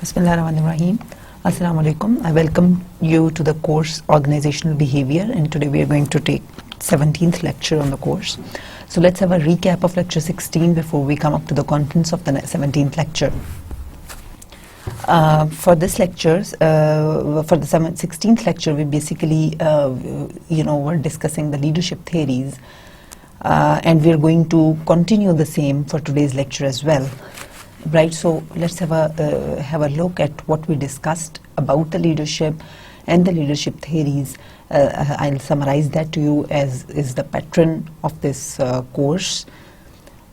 Bismillahirrahmanirrahim. Assalamu alaikum. I welcome you to the course Organizational Behavior, and today we are going to take 17th lecture on the course. So let's have a recap of lecture 16 before we come up to the contents of the 17th lecture. For this lectures, for the 16th lecture, we basically, were discussing the leadership theories, and we are going to continue the same for today's lecture as well. Right, so let's have a look at what we discussed about the leadership and the leadership theories. I'll summarize that to you as is the pattern of this course.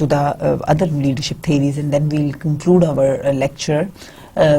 to the other leadership theories, and then we'll conclude our lecture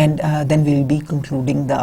and then we'll be concluding the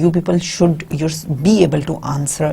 you people should be able to answer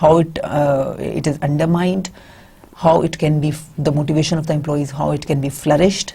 how it is undermined, how it can be the motivation of the employees, how it can be flourished.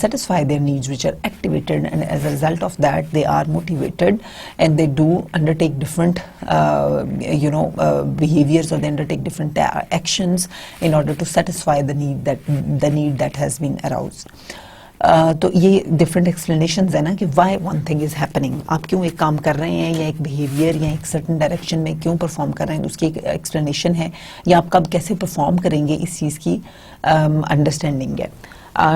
satisfy their needs which are activated, and as a result of that they are motivated and they do undertake different behaviors, or they undertake different actions in order to satisfy the need that has been aroused. تو یہ different explanations ہیں نا کہ why one thing is happening, آپ کیوں ایک کام کر رہے ہیں یا ایک بیہیویئر یا ایک سرٹن ڈائریکشن میں کیوں پرفارم کر رہے ہیں, تو اس کی ایک ایکسپلینیشن ہے, یا آپ کب کیسے پرفارم کریں گے اس چیز کی انڈرسٹینڈنگ ہے.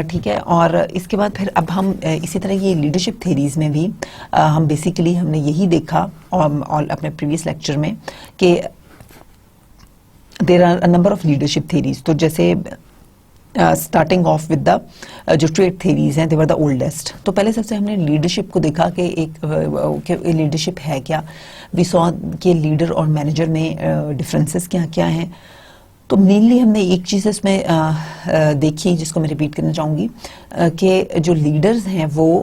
ٹھیک ہے, اور اس کے بعد پھر اب ہم اسی طرح یہ لیڈرشپ تھیریز میں بھی ہم بیسیکلی ہم نے یہی دیکھا اور اپنے پریویس لیکچر میں کہ there are a number of leadership theories. تو جیسے اسٹارٹنگ آف ود دا جو ٹریڈ تھیریز ہیں, دے ور دا اولڈسٹ. تو پہلے سب سے ہم نے لیڈرشپ کو دیکھا کہ ایک لیڈرشپ ہے کیا. وی سو کہ لیڈر اور مینیجر میں ڈفرینسز کیا کیا ہیں. تو مینلی ہم نے ایک چیز اس میں دیکھی جس کو میں ریپیٹ کرنا چاہوں گی کہ جو لیڈرز ہیں وہ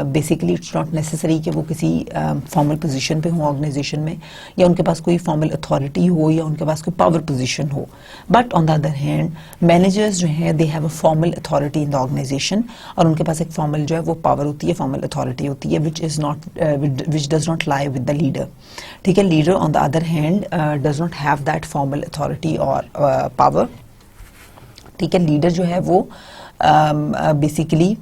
بیسیکلی اٹس ناٹ نیسسری کہ وہ کسی فارمل پوزیشن پہ ہوں آرگنائزیشن میں, یا ان کے پاس کوئی فارمل اتھارٹی ہو, یا ان کے پاس کوئی پاور پوزیشن ہو. But on the other hand managers جو ہیں they have a formal authority in the organization, اور ان کے پاس ایک فارمل جو ہے وہ پاور ہوتی ہے, فارمل اتھارٹی ہوتی ہے, which does not lie with the leader. ٹھیک ہے, leader on the other hand does not have that formal authority اور پاور. ٹھیک ہے, لیڈر جو ہے وہ بیسیکلی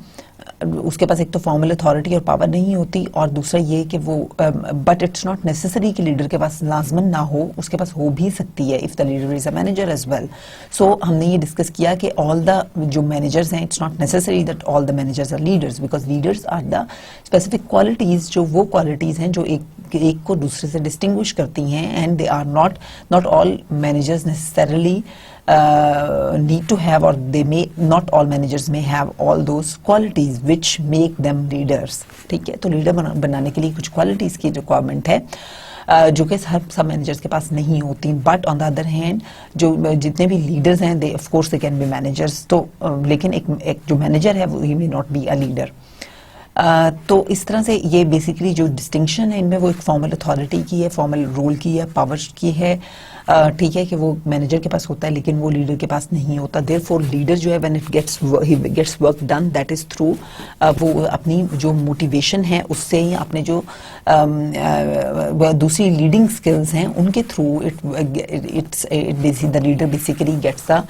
اس کے پاس ایک تو فارمل اتھارٹی اور پاور نہیں ہوتی, اور دوسرا یہ کہ وہ بٹ اٹس ناٹ نیسسری کہ لیڈر کے پاس لازمن نہ ہو, اس کے پاس ہو بھی سکتی ہے if the leader is a manager as well. So ہم نے یہ ڈسکس کیا کہ آل دا جو مینیجرز ہیں it's not necessary that all the managers are leaders, because leaders are the specific qualities, جو وہ کوالٹیز ہیں جو ایک کو دوسرے سے ڈسٹنگوش کرتی ہیں, and they are not all managers necessarily need to have, or they may not all managers may have all those qualities which make them leaders. ٹھیک ہے, تو لیڈر بنانے کے لیے کچھ کوالٹیز کی ریکوائرمنٹ ہے جو کہ سب مینیجرز کے پاس نہیں ہوتی. But on the other hand جو جتنے بھی لیڈرز ہیں they of course they can be managers. تو لیکن ایک جو مینیجر ہے وہ ہی may not be a leader. تو اس طرح سے یہ بیسیکلی جو ڈسٹنکشن ہے ان میں وہ ایک فارمل اتھارٹی کی ہے, فارمل رول کی ہے, پاور کی ہے. ٹھیک ہے کہ وہ مینیجر کے پاس ہوتا ہے لیکن وہ لیڈر کے پاس نہیں ہوتا. دیر فور لیڈر جو ہے when it gets work done that is through وہ اپنی جو موٹیویشن ہے اس سے, یا اپنے جو دوسری لیڈنگ اسکلز ہیں ان کے through the leader basically gets the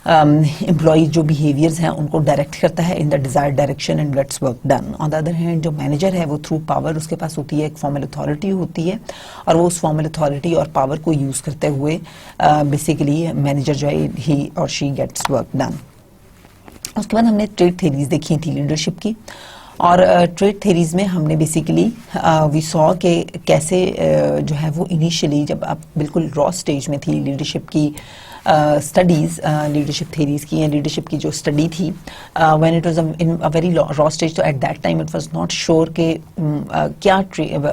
employee جو بیہیویئرز ہیں ان کو ڈائریکٹ کرتا ہے in the desire direction and gets work done. On the other hand جو مینیجر ہے وہ تھرو پاور اس کے پاس ہوتی ہے, ایک فارمل اتھارٹی ہوتی ہے, اور وہ اس فارمل اتھارٹی اور پاور کو یوز کرتے ہوئے بیسیکلی مینیجر جو ہے ہی اور شی گیٹس ورک ڈن. اس کے بعد ہم نے ٹریڈ تھیریز دیکھی تھی لیڈرشپ کی, اور ٹریڈ تھیریز میں ہم نے بیسیکلی وی سو کہ کیسے جو ہے وہ انیشلی جب آپ بالکل را اسٹیج میں تھی لیڈرشپ کی اسٹڈیز, لیڈرشپ تھیریز کی یا لیڈرشپ کی جو اسٹڈی تھی, when it was in very raw stage, تو at that time it was not sure کہ کیا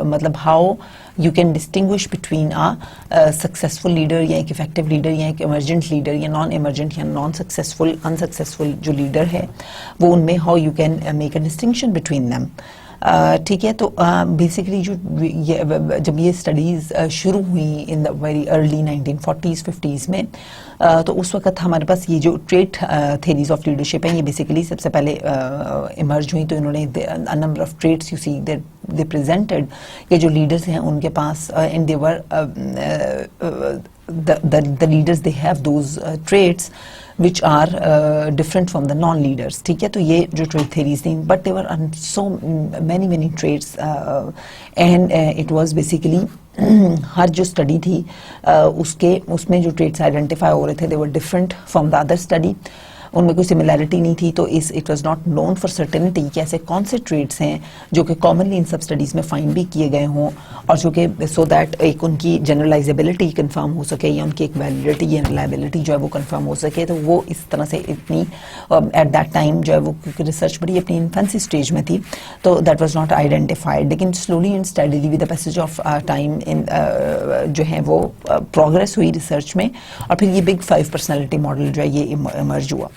مطلب how you can distinguish between successful leader یا ایک افیکٹو لیڈر یا ایک ایمرجنٹ لیڈر یا نان ایمرجنٹ یا نان سکسیزفل انسکسیزفل جو لیڈر ہے وہ ان میں how you can make a distinction between them. ٹھیک ہے, تو بیسیکلی جو جب یہ اسٹڈیز شروع ہوئی ان the very early 1940s 50s میں, تو اس وقت ہمارے پاس یہ جو ٹریڈ تھیریز آف لیڈرشپ ہیں یہ بیسیکلی سب سے پہلے ایمرج ہوئی. تو انہوں نے number of traits you see they presented کہ جو لیڈرز ہیں ان کے پاس and they were the leaders they have those traits which are different from the non-leaders. ٹھیک ہے, تو یہ جو ٹریڈ تھیریز تھیں, but there were so many traits and it was basically ہر جو اسٹڈی تھی اس میں جو ٹریٹس آئیڈینٹیفائی ہو رہے تھے they were different from the other study. ان میں کوئی سملیرٹی نہیں تھی, تو it was not known for certainty کہ ایسے کون سے ٹریٹس ہیں جو کہ کامنلی ان سب اسٹڈیز میں فائنڈ بھی کیے گئے ہوں, اور جو کہ سو دیٹ ایک ان کی جنرلائزیبلٹی کنفرم ہو سکے یا ان کی ایک ویلیڈیٹی یا ریلائبلٹی جو ہے وہ کنفرم ہو سکے. تو وہ اس طرح سے اتنی ایٹ دیٹ ٹائم جو ہے وہ ریسرچ بڑی اپنی انفینسی اسٹیج میں تھی, تو دیٹ واز ناٹ آئیڈینٹیفائڈ. لیکن slowly and steadily with the passage of time جو ہے وہ پروگرس ہوئی ریسرچ میں, اور پھر یہ بگ 5 پرسنالٹی ماڈل جو ہے یہ ایمرج ہوا.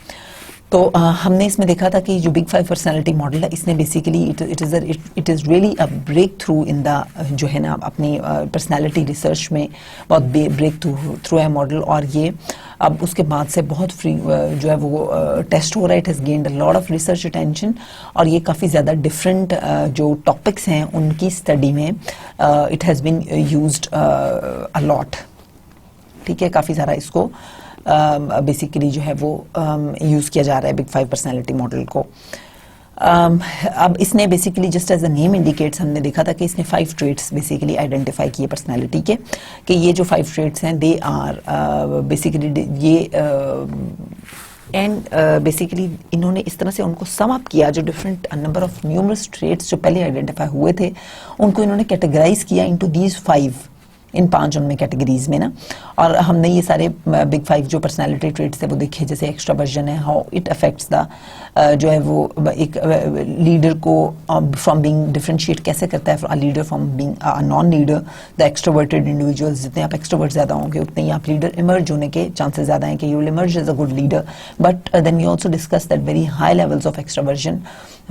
تو ہم نے اس میں دیکھا تھا کہ جو بگ 5 پرسنالٹی ماڈل ہے اس نے basically it is really a breakthrough in the جو ہے نا اپنی پرسنالٹی ریسرچ میں بہت بریک تھرو ہے ماڈل. اور یہ اب اس کے بعد سے بہت فری جو ہے وہ ٹیسٹ ہو رہا ہے. It has gained a lot of research attention, اور یہ کافی زیادہ ڈفرینٹ جو ٹاپکس ہیں ان کی اسٹڈی میں it has been used a lot. ٹھیک ہے, کافی سارا اس کو بیسیکلی جو ہے وہ یوز کیا جا رہا ہے بگ 5 پرسنالٹی ماڈل کو. اب اس نے basically just as a name indicates ہم نے دیکھا تھا کہ اس نے 5 ٹریٹس بیسیکلی آئیڈینٹیفائی کیے پرسنالٹی کے, کہ یہ جو 5 ٹریٹس ہیں دے آر بیسیکلی یہ اینڈ بیسیکلی انہوں نے اس طرح سے ان کو سم اپ کیا, جو different number of numerous traits جو پہلے آئیڈینٹیفائی ہوئے تھے ان کو انہوں نے کیٹیگرائز کیا انٹو دیز 5, ان 5 ان میں کیٹیگریز میں نا. اور ہم نے یہ سارے بگ 5 جو پرسنالٹی ٹریٹس تھے وہ دیکھے, جیسے ایکسٹراورژن ہے, ہاؤ اٹ افیکٹس دا جو ہے وہ ایک لیڈر کو فرام بینگ ڈفرینشیٹ کیسے کرتا ہے leader from being non leader. The extroverted individuals, جتنے آپ ایکسٹروورٹ زیادہ ہوں گے اتنے ہی آپ لیڈر ایمرج ہونے کے چانسز زیادہ ہیں کہ you will emerge as a good leader. But then we also discuss that very high levels of extraversion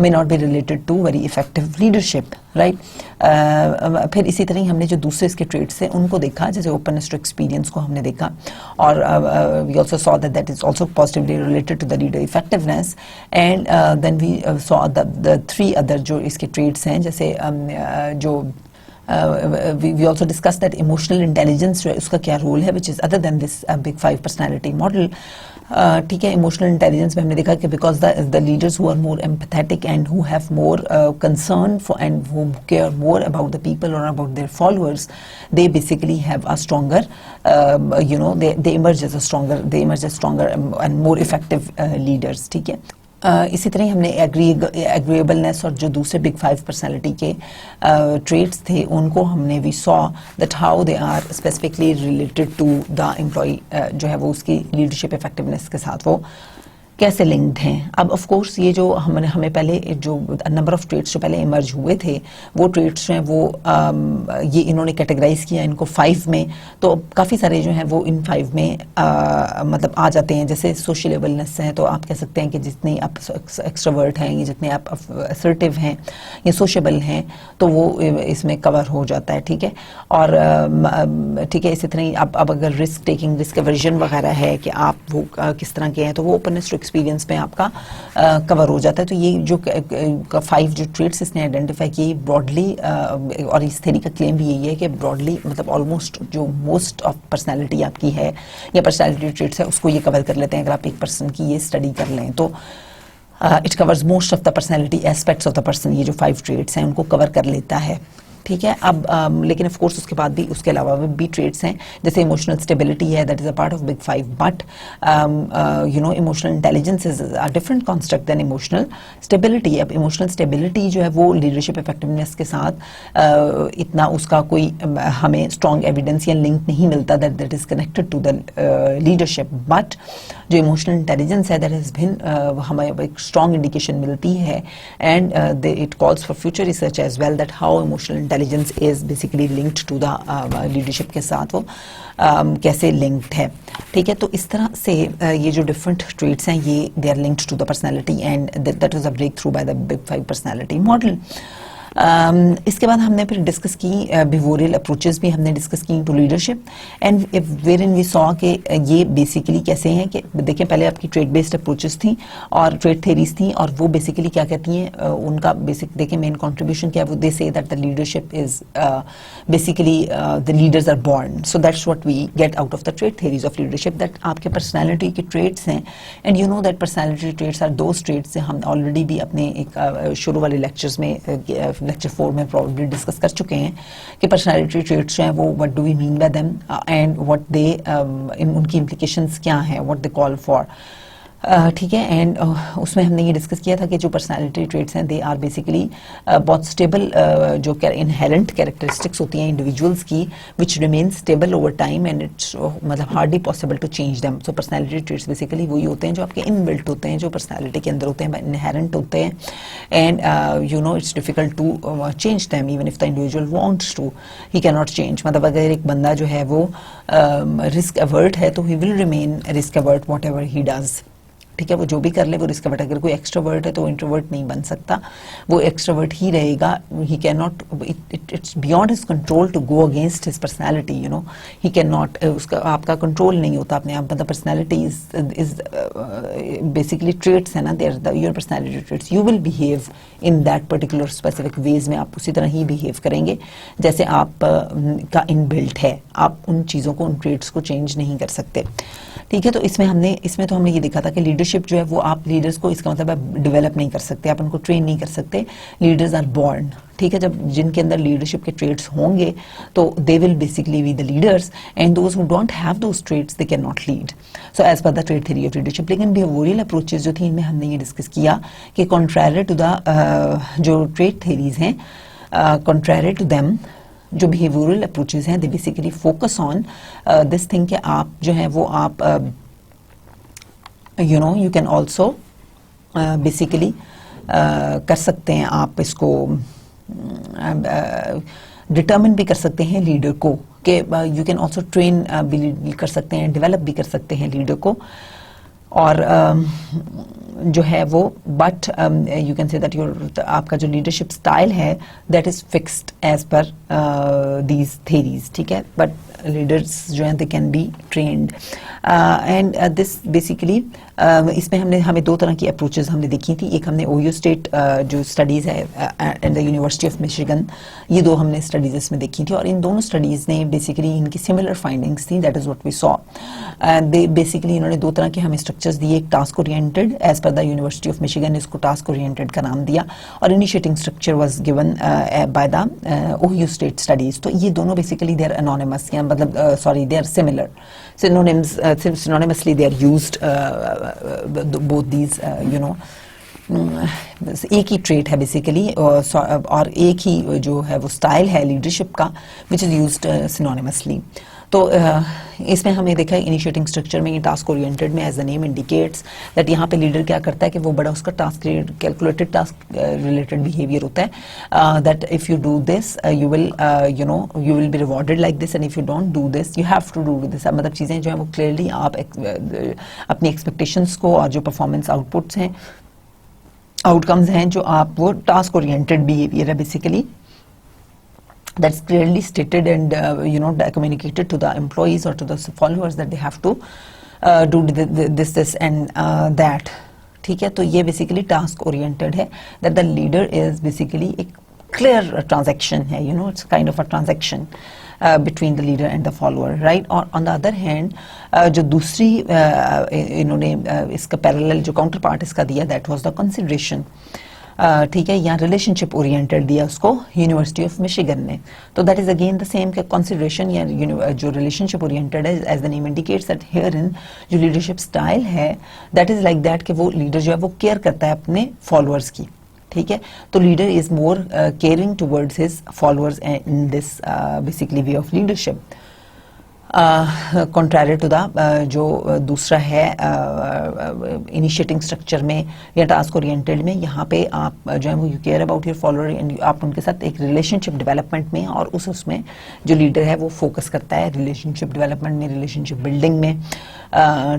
may not be related to very effective leadership, right? پھر اسی طرح ہم نے جو دوسرے اس کے ٹریٹس تھے ان کو دیکھا, جیسے اوپننس ٹو ایکسپیرینس کو ہم نے دیکھا, اور we also saw that that is also positively related to the leader effectiveness. And then we saw the 3 other جو اس کے ٹریٹس ہیں, جیسے جو we also discussed that emotional intelligence جو ہے اس کا کیا رول ہے, which is other than this big 5 personality model. ٹھیک ہے, ایموشنل انٹیلیجنس میں ہم نے دیکھا کہ because the leaders who are more empathetic and who have more concern for and who care more about the people اور about their followers, they basically have a stronger you know they emerge as stronger and more effective leaders. ٹھیک ہے, اسی طرح ہم نے ایگریبلنس اور جو دوسرے بگ 5 پرسنالٹی کے ٹریٹس تھے ان کو ہم نے we saw that how they are specifically related to the employee جو ہے وہ اس کی لیڈرشپ افیکٹونیس کے ساتھ وہ کیسے لنکڈ ہیں. اب آف کورس یہ جو ہمیں پہلے جو نمبر آف ٹریٹس جو پہلے ایمرج ہوئے تھے وہ ٹریٹس جو ہیں وہ یہ انہوں نے کیٹیگرائز کیا ان کو 5 میں, تو کافی سارے جو ہیں وہ ان 5 میں مطلب آ جاتے ہیں. جیسے سوشلیبلنس ہیں تو آپ کہہ سکتے ہیں کہ جتنے آپ ایکسٹروورٹ ہیں یا جتنے آپ اسرٹیو ہیں یا سوشیبل ہیں تو وہ اس میں کور ہو جاتا ہے. ٹھیک ہے, اور ٹھیک ہے, اسی طرح اب اگر رسک ٹیکنگ, رسک ایورژن وغیرہ ہے کہ آپ وہ کس طرح کے ہیں تو وہ اوپننس ٹو ایکسپیرینس میں آپ کا کور ہو جاتا ہے. تو یہ جو 5 جو ٹریٹس اس نے آئیڈینٹیفائی کی براڈلی, اور اس تھیری کا کلیم بھی یہی ہے کہ براڈلی مطلب آلموسٹ جو موسٹ آف پرسنالٹی آپ کی ہے یا پرسنالٹی ٹریٹس ہے اس کو یہ کور کر لیتے ہیں. اگر آپ ایک پرسن کی یہ اسٹڈی کر لیں تو it covers most of the personality aspects of the person. یہ جو 5 ٹریٹس ہیں ان کو کور کر لیتا ہے. ٹھیک ہے, اب لیکن آف کورس اس کے بعد بھی اس کے علاوہ بھی ٹریٹس ہیں, جیسے ایموشنل اسٹیبلٹی ہے, that is a part of big 5, but you know emotional intelligence is a different concept than emotional stability. اب ایموشنل اسٹیبلٹی جو ہے وہ لیڈرشپ افیکٹونیس کے ساتھ اتنا اس کا کوئی ہمیں اسٹرانگ ایویڈنس یا لنک نہیں ملتا that is connected to the leadership. But جو ایموشنل انٹیلیجنس ہے دیٹ ہیز بین ہمیں ایک اسٹرانگ انڈیکیشن ملتی ہے, and it calls for future research as well that how emotional intelligence is basically linked to the leadership کے ساتھ وہ کیسے لنکڈ ہے. ٹھیک ہے, تو اس طرح سے یہ جو ڈفرنٹ ٹریٹس ہیں یہ they are linked to the personality, and that was a breakthrough by the big 5 personality model. اس کے بعد ہم نے پھر ڈسکس کی بیہیویئرل اپروچز بھی ہم نے ڈسکس کی ٹو لیڈرشپ, اینڈ ویئر ان وی سو کہ یہ بیسیکلی کیسے ہیں کہ دیکھیں پہلے آپ کی ٹریٹ بیسڈ اپروچز تھیں اور ٹریٹ تھیریز تھیں, اور وہ بیسیکلی کیا کہتی ہیں ان کا بیسک دیکھیں مین کنٹریبیوشن کیا ہے, وہ they say that the leadership is basically the leaders are born. So that's what we get out of the trait theories of leadership, that آپ کے پرسنالٹی کے ٹریٹس ہیں, and you know that personality traits are those traits ہم already بھی اپنے ایک شروع والے لیکچرز میں لیکچر 4 میں پرابلی ڈسکس کر چکے ہیں کہ پرسنالٹی ٹریٹس جو ہیں وہ what do we mean by them and what they ان کی امپلیکیشنس کیا ہیں, وٹ دے کال فار. ٹھیک ہے, اینڈ اس میں ہم نے یہ ڈسکس کیا تھا کہ جو پرسنالٹی ٹریٹس ہیں دے آر بیسیکلی بہت اسٹیبل جو انہیرنٹ کیریکٹرسٹکس ہوتی ہیں انڈیویجولس کی which remain stable over time, and it's مطلب hardly possible to change them. So personality traits basically وہی ہوتے ہیں جو آپ کے ان بلٹ ہوتے ہیں, جو پرسنالٹی کے اندر ہوتے ہیں, انہیرنٹ ہوتے ہیں, and you know it's difficult to change them even if the individual wants to, he can not change. مطلب اگر ایک بندہ جو ہے وہ رسک اوورٹ ہے تو he will remain risk averse whatever he does. ٹھیک ہے, وہ جو بھی کر لے وہ رسک اوورٹ. اگر کوئی ایکسٹروورٹ ہے تو وہ انٹروورٹ نہیں بن سکتا, وہ ایکسٹروورٹ ہی رہے گا. He can not, it's beyond his control to go against his personality, you know he can not, اس کا آپ کا کنٹرول نہیں ہوتا اپنے آپ. مطلب پرسنالٹی از بیسکلی ٹریٹس ہے نا, they are your personality traits, you will behave in that particular specific ways میں, آپ اسی طرح ہی بہیو کریں گے جیسے آپ کا ان بلٹ ہے. آپ ان چیزوں کو, ان ٹریٹس کو چینج نہیں کر سکتے. ٹھیک ہے. تو اس میں تو ہم نے یہ دیکھا تھا کہ لیڈرشپ جو ہے وہ آپ لیڈرز کو اس کا مطلب آپ ڈیولپ نہیں کر سکتے, آپ ان کو ٹرین نہیں کر سکتے. Leaders are born. ٹھیک ہے, جب جن کے اندر لیڈرشپ کے ٹریٹس ہوں گے تو they will basically be the leaders, and those who don't have those traits they can not lead. So as per the trait theory of leadership. لیکن بیہیویئرل اپروچز جو تھیں ان میں ہم نے یہ ڈسکس کیا کہ کنٹریری ٹو دا جو ٹریٹ تھیوریز ہیں, کنٹریری ٹو دیم جو بیہیویئرل اپروچز ہیں, they basically focus on this thing کہ آپ جو ہیں وہ آپ یو کین آلسو بیسیکلی کر سکتے ہیں, آپ اس کو ڈٹرمن بھی کر سکتے ہیں لیڈر کو, کہ یو کین آلسو ٹرین بھی کر سکتے ہیں, ڈیولپ بھی کر سکتے ہیں لیڈر کو. اور جو ہے وہ but you can say that آپ کا جو لیڈرشپ اسٹائل ہے that is fixed as per these theories. ٹھیک ہے, بٹ لیڈرز جو ہیں they can be trained. And this basically اس میں ہمیں دو طرح کی اپروچز ہم نے دیکھی تھی. ایک ہم نے اویو اسٹیٹ جو اسٹڈیز ہے اینڈ دا یونیورسٹی آف میشیگن, یہ دو ہم نے اسٹڈیز اس میں دیکھی تھی, اور ان دونوں اسٹڈیز نے بیسیکلی ان کی سملر فائنڈنگس تھیں. That is what we saw. Basically انہوں نے دو طرح کے ہمیں اسٹرکچرز دیے. ایک task oriented, as per the university of Michigan اس کو ٹاسک اورینٹڈ کا نام دیا, اور initiating structure was given by the Ohio state studies. تو یہ دونوں بیسیکلی دے آر انونیمس, یا مطلب sorry they are similar, synonymously they are used both these ایک ہی ٹریٹ ہے بیسیکلی, اور ایک ہی جو ہے وہ اسٹائل ہے لیڈرشپ کا which is used synonymously. تو اس میں ہم نے دیکھا انیشیٹنگ اسٹرکچر میں, یہ ٹاسک اورینٹڈ میں, as the name indicates that یہاں پہ لیڈر کیا کرتا ہے کہ وہ بڑا اس کا task calculated task related behaviour ہوتا ہے, that if you do this you will be rewarded like this, and if you don't do this you have to do this. مطلب چیزیں جو ہیں وہ کلیئرلی آپ اپنی ایکسپیکٹیشنس کو اور جو پرفارمنس آؤٹ پٹس ہیں, آؤٹ کمز ہیں, جو آپ وہ ٹاسک اورینٹڈ بیہیویئر ہے basically, that's clearly stated and communicated to the employees or to the followers that they have to do this and that. ٹھیک ہے, تو یہ بیسیکلی ٹاسک اورینٹڈ ہے, that the leader is basically a clear transaction ہے, it's kind of a transaction between the leader and the follower, right? اور on the other hand جو دوسری انہوں نے اس کا پیرالل جو کاؤنٹر پارٹ اس کا دیا, that was the consideration. ٹھیک ہے, یا ریلیشن شپ اورینٹڈ دیا اس کو یونیورسٹی آف میشیگن نے. تو that is again the same کہ کنسیڈریشن یا جو ریلیشن شپ اورینٹڈ ہے, as the name indicates that here in جو لیڈرشپ اسٹائل ہے دیٹ از لائک دیٹ کہ وہ لیڈر جو ہے وہ کیئر کرتا ہے اپنے فالوورس کی. ٹھیک ہے, تو leader is more caring towards his followers in this basically way of leadership. Contrary to the جو دوسرا ہے انیشیٹنگ اسٹرکچر میں یا ٹاسک اورینٹڈ میں, یہاں پہ آپ جو ہے وہ you care about your follower, and آپ ان کے ساتھ ایک ریلیشن شپ ڈیولپمنٹ میں, اور اس میں جو لیڈر ہے وہ فوکس کرتا ہے ریلیشن شپ ڈیولپمنٹ میں, ریلیشن شپ بلڈنگ میں.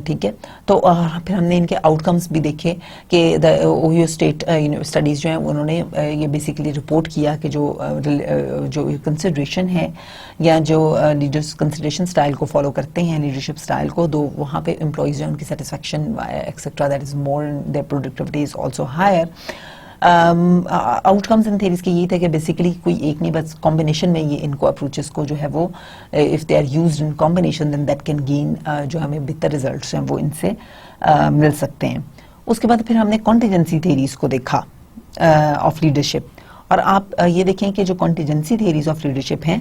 ٹھیک ہے, تو پھر ہم نے ان کے آؤٹ کمس بھی دیکھے کہ دا اوہیو اسٹیٹ اسٹڈیز جو ہیں انہوں نے یہ بیسیکلی رپورٹ کیا کہ جو کنسیڈریشن ہے یا جو لیڈرس کنسیڈریشن اسٹائل کو فالو کرتے ہیں, لیڈرشپ اسٹائل کو, تو وہاں پہ امپلائیز جو ہیں ان کی satisfaction etcetera that is more, their productivity is also higher. Outcomes ان تھیریز کے یہ تھے کہ بیسیکلی کوئی ایک نہیں, بس کمبینیشن میں یہ ان کو اپروچز کو جو ہے وہ if they are used in combination then that can gain جو ہمیں بہتر ریزلٹس ہیں وہ ان سے مل سکتے ہیں. اس کے بعد پھر ہم نے کانٹیجنسی تھیریز کو دیکھا آف لیڈرشپ, اور آپ یہ دیکھیں کہ جو کانٹیجنسی تھیریز آف لیڈرشپ ہیں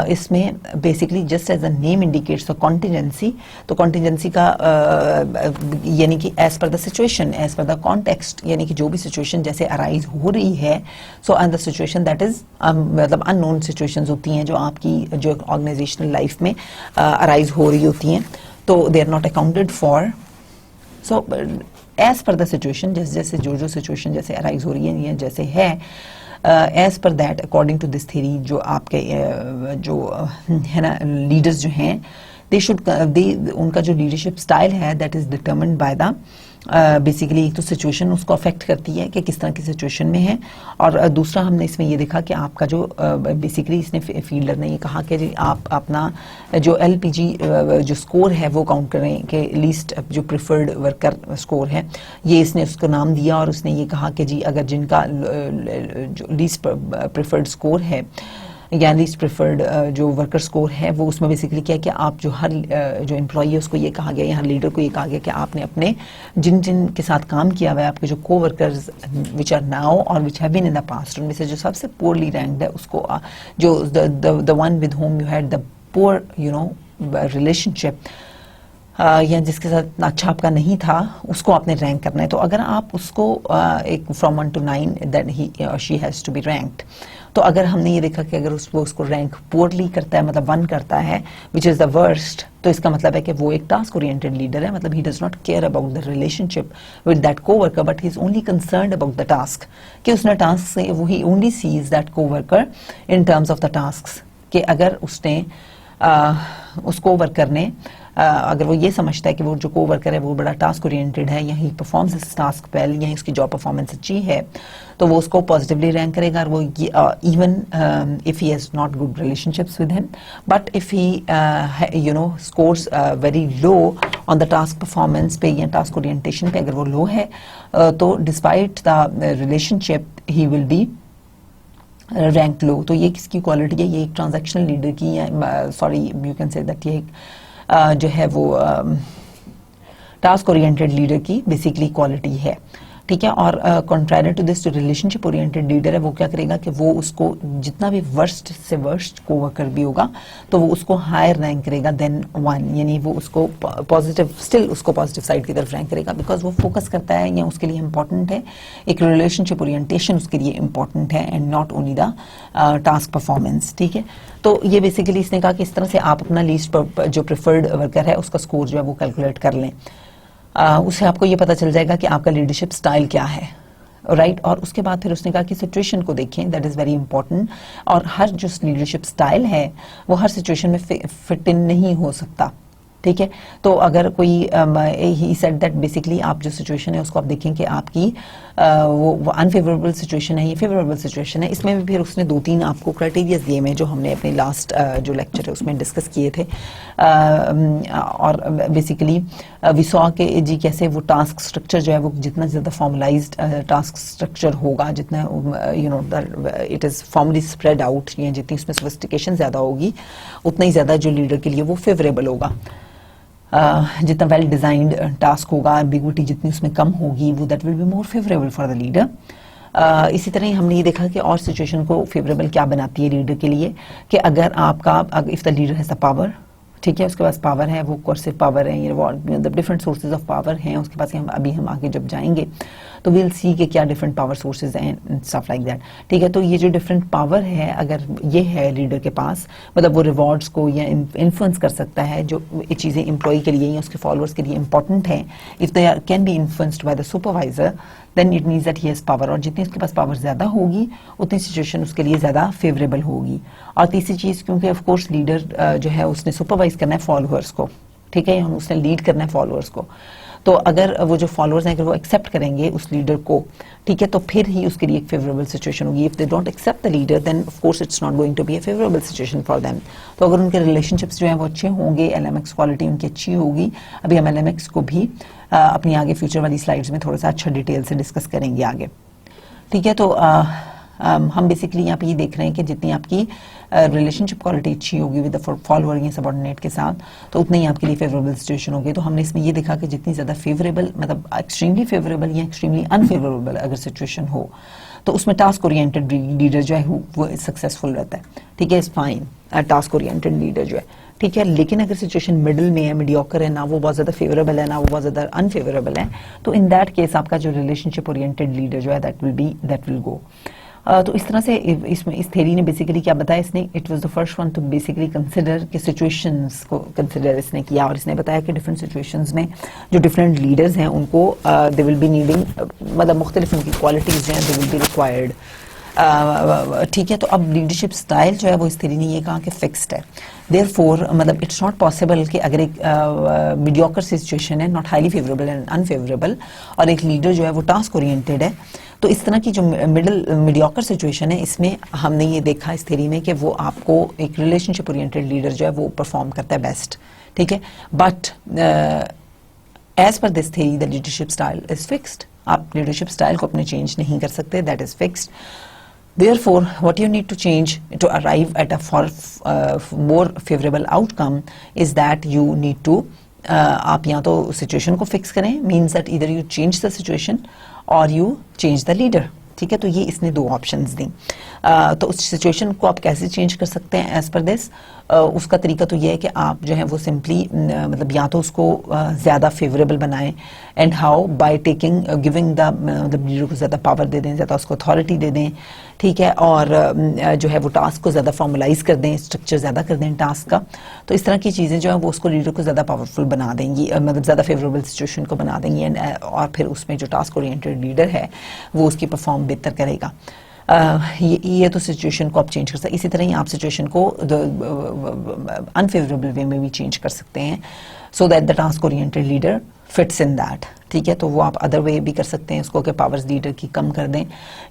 اس میں basically just as a name indicates contingency, تو کانٹیجنسی کا یعنی کہ as per the situation, as per the context, یعنی کہ جو بھی سچویشن جیسے ارائز ہو رہی ہے, so and the situation that is مطلب ان نون سچویشنز ہوتی ہیں جو آپ کی جو آرگنائزیشنل لائف میں ارائز ہو رہی ہوتی ہیں, تو they are not accounted for. So as per the situation, جیسے جو سچویشن جیسے ارائز ہو رہی ہے یا جیسے ہے, as per that according to this theory جو آپ کے جو ہے نا لیڈرز جو ہیں دے شوڈ ان کا جو لیڈرشپ اسٹائل ہے that is determined by the basically ایک تو سچویشن اس کو افیکٹ کرتی ہے کہ کس طرح کی سچویشن میں ہے, اور دوسرا ہم نے اس میں یہ دیکھا کہ آپ کا جو بیسیکلی اس نے فیلڈر نے یہ کہا کہ جی آپ اپنا جو LPG جو اسکور ہے وہ کاؤنٹ کریں کہ لیسٹ جو پریفرڈ ورکر اسکور ہے, یہ اس نے اس کو نام دیا, اور اس نے یہ کہا کہ جی اگر جن کا جو لیسٹ پریفرڈ اسکور ہے یا لیسٹ پریفرڈ جو ورکر اسکور ہے وہ اس میں بیسکلی کیا ہے کہ آپ جو ہر جو امپلائی ہے اس کو یہ کہا گیا یا ہر لیڈر کو یہ کہا گیا کہ آپ نے اپنے جن کے ساتھ کام کیا ہوا ہے آپ کے جو کو ورکرز وچ آر ناؤ اور which have been in the past in میں سے جو سب سے پورلی رینکڈ ہے اس کو جو the one with whom you had the پور ریلیشن شپ یا جس کے ساتھ اچھا آپ کا نہیں تھا اس کو آپ نے رینک کرنا ہے. تو اگر آپ اس کو ایک فرام 1 to 9 دین ہی اور she has to be ranked. تو اگر ہم نے یہ دیکھا کہ اگر اس کو رینک پورلی کرتا ہے مطلب 1 کرتا ہے وچ از دا ورسٹ, تو اس کا مطلب ہے کہ وہ ایک ٹاسک اورینٹڈ لیڈر ہے. مطلب he does not care about the relationship with that coworker but he is only concerned about the task, کہ اس نے ٹاسک سے وہ he only sees that coworker in terms of the tasks, کہ اگر اس نے اس کو worker نے اگر وہ یہ سمجھتا ہے کہ وہ جو کو ورکر ہے وہ بڑا ٹاسک اورینٹڈ ہے یا ہی پرفارمس اس ٹاسک ویل یا اس کی جاب پرفارمنس اچھی ہے تو وہ اس کو پازیٹیولی رینک کرے گا. اور وہ even if he has not good relation ships with ہم but if he scores very low on the task performance پہ یا ٹاسک اورینٹیشن پہ اگر وہ لو ہے تو despite the relationship he will be rank low. تو یہ کس کی کوالٹی ہے؟ یہ ایک ٹرانزیکشنل لیڈر کی sorry you can say that یہ جو ہے وہ ٹاسک اورینٹڈ لیڈر کی بیسیکلی کوالٹی ہے. ٹھیک ہے. اور کنٹرائر ٹو دس جو ریلیشن شپ اورینٹڈ لیڈر ہے وہ کیا کرے گا کہ وہ اس کو جتنا بھی ورسٹ سے ورسٹ کو ورکر بھی ہوگا تو وہ اس کو ہائر رینک کرے گا دین 1, یعنی وہ اس کو پازیٹیو اسٹل اس کو پازیٹیو سائڈ کی طرف رینک کرے گا بیکاز وہ فوکس کرتا ہے یا اس کے لیے امپورٹنٹ ہے ایک ریلیشن شپ اورینٹیشن اس کے لیے امپورٹنٹ ہے and not only the task performance. ٹھیک ہے. تو یہ بیسیکلی اس نے کہا کہ اس طرح سے آپ اپنا لیسٹ جو پریفرڈ ورکر ہے اس کا اسکور جو ہے وہ کیلکولیٹ کر لیں. اس سے آپ کو یہ پتا چل جائے گا کہ آپ کا لیڈرشپ سٹائل کیا ہے, رائٹ. اور اس کے بعد پھر اس نے کہا کہ سچویشن کو دیکھیں, دیٹ از ویری امپورٹنٹ. اور ہر جو لیڈرشپ سٹائل ہے وہ ہر سچویشن میں فٹ ان نہیں ہو سکتا. ٹھیک ہے. تو اگر کوئی ہی سیڈ دیٹ بیسکلی آپ جو سچویشن ہے اس کو آپ دیکھیں کہ آپ کی وہ انفیوریبل سچویشن ہے, یہ فیوریبل سچویشن ہے. اس میں بھی پھر اس نے 2-3 آپ کو کرائٹیریاز دیے ہیں جو ہم نے اپنے لاسٹ جو لیکچر ہے اس میں ڈسکس کیے تھے. اور بیسیکلی وی سو کہ جی کیسے وہ ٹاسک اسٹرکچر جو ہے وہ جتنا زیادہ فارملائزڈ ٹاسک اسٹرکچر ہوگا, جتنا it is formally spread out یا جتنی اس میں سوفسٹیکیشن زیادہ ہوگی اتنا ہی زیادہ جو لیڈر کے لیے وہ فیوریبل ہوگا. جتنا ویل ڈیزائنڈ ٹاسک ہوگا, ایمبیگوٹی جتنی اس میں کم ہوگی وہ that will be more favourable for the leader. اسی طرح ہم نے یہ دیکھا کہ اور سچویشن کو فیوریبل کیا بناتی ہے لیڈر کے لیے کہ اگر آپ کا if the leader has the power, ٹھیک ہے, اس کے پاس پاور ہے, وہ کورسو پاور ہے, ڈفرنٹ سورسز آف پاور ہیں اس کے پاس. ابھی ہم آگے جب جائیں گے تو ویل سی کہ کیا ڈفرنٹ پاور سورسز ہیں اسٹف لائک دیٹ. ٹھیک ہے. تو یہ جو ڈفرنٹ پاور ہے اگر یہ ہے لیڈر کے پاس مطلب وہ ریوارڈس کو یا انفلوئنس کر سکتا ہے جو چیزیں امپلائی کے لیے یا اس کے فالوورس کے لیے امپورٹنٹ ہیں. If they can be influenced by the supervisor then it means that he has power. اور جتنی اس کے پاس پاور زیادہ ہوگی اتنی سچویشن اس کے لیے زیادہ فیوریبل ہوگی. اور تیسری چیز کیونکہ آف کورس لیڈر جو ہے اس نے سپروائز کرنا ہے فالوورس کو, ٹھیک ہے, اس نے لیڈ کرنا ہے فالوورس کو. تو اگر وہ جو فالوورز ہیں اگر وہ ایکسیپٹ کریں گے اس لیڈر کو, ٹھیک ہے, تو پھر ہی اس کے لیے ایک فیوریبل سچویشن ہوگی. If they don't accept the leader then of course it's not going to be a favourable situation for them. تو اگر ان کے ریلیشن شپس جو ہیں وہ اچھے ہوں گے, ایل ایم ایکس کوالٹی ان کی اچھی ہوگی. ابھی ہم ایل ایم ایکس کو بھی اپنی آگے فیوچر والی سلائڈز میں تھوڑا سا اچھا ڈیٹیل سے ڈسکس کریں گے آگے. ٹھیک ہے. تو ہم بیسکلی یہاں پہ یہ دیکھ رہے ہیں کہ جتنی آپ کی ریلیشن شپ کوالٹی اچھی ہوگی ود دا فالوور یا سبارڈینیٹ کے ساتھ تو اتنا ہی آپ کے لیے فیوریبل سچویشن ہوگی. تو ہم نے اس میں یہ دیکھا کہ جتنی زیادہ فیوریبل مطلب ایکسٹریملی فیوریبل یا ایکسٹریملی انفیوریبل اگر سچویشن ہو تو اس میں ٹاسک اورینٹڈ لیڈر جو ہے وہ سکسیزفل رہتا ہے. ٹھیک ہے, is fine task oriented leader جو ہے. ٹھیک ہے. لیکن اگر سچویشن مڈل میں ہے, میڈیوکر ہے, نہ وہ بہت زیادہ فیوریبل ہے نہ وہ بہت زیادہ انفیوریبل ہے, تو ان دیٹ کیس آپ کا جو ریلیشن شپ اورینٹڈ لیڈر جو ہے دیٹ ول گو. تو اس طرح سے اس تھیری نے بیسیکلی کیا بتایا, اس نے it was the first one to basically consider کہ سچویشنز کو کنسیڈر اس نے کیا. اور اس نے بتایا کہ ڈفرینٹ سچویشنز میں جو ڈفرینٹ لیڈرز ہیں ان کو دے ول بی نیڈنگ مطلب مختلف ان کی کوالٹیز جو ہیں دے ول بی ریکوائرڈ. ٹھیک ہے. تو اب لیڈرشپ اسٹائل جو ہے وہ اس تھیری نے یہ کہا کہ فکسڈ ہے. دیر فور مطلب اٹس ناٹ پاسبل کہ اگر ایک میڈیوکر سچویشن ہے, not highly favourable and unfavourable, اور ایک لیڈر جو ہے وہ ٹاسک اورینٹیڈ ہے, تو اس طرح کی جو میڈیوکر سچویشن ہے اس میں ہم نے یہ دیکھا اس تھیری میں کہ وہ آپ کو ایک ریلیشن شپ اورینٹیڈ لیڈر جو ہے وہ پرفارم کرتا ہے بیسٹ. ٹھیک ہے. But as per this theory the leadership style is fixed. آپ لیڈرشپ اسٹائل کو اپنے چینج نہیں کر سکتے, that is fixed. Therefore, what you need to change to arrive at a more favorable outcome is that you need to آپ یا تو situation کو فکس کریں, means that either you change the situation or you change the leader. ٹھیک ہے, تو یہ اس نے دو آپشنز دیں. تو اس سچویشن کو آپ کیسے چینج کر سکتے ہیں ایز پر دس, اس کا طریقہ تو یہ ہے کہ آپ جو ہے وہ سمپلی مطلب یا تو اس کو زیادہ فیوریبل بنائیں, and how by taking giving the مطلب لیڈر کو زیادہ پاور دے دیں, زیادہ اس کو اتھارٹی دے دیں, ٹھیک ہے, اور جو ہے وہ ٹاسک کو زیادہ فارملائز کر دیں, اسٹرکچر زیادہ کر دیں ٹاسک کا. تو اس طرح کی چیزیں جو ہیں وہ اس کو لیڈر کو زیادہ پاورفل بنا دیں گی, مطلب زیادہ فیوریبل سچویشن کو بنا دیں گی, اور پھر اس میں جو ٹاسک اورینٹڈ لیڈر ہے وہ اس کی پرفارم بہتر کرے گا. یہ تو سچویشن کو آپ چینج کر سکتے ہیں. اسی طرح ہی آپ سچویشن کو انفیوریبل وے میں بھی چینج کر سکتے ہیں, so that the task oriented leader fits in that. ٹھیک ہے, تو وہ آپ ادر وے بھی کر سکتے ہیں اس کو کہ پاورز لیڈر کی کم کر دیں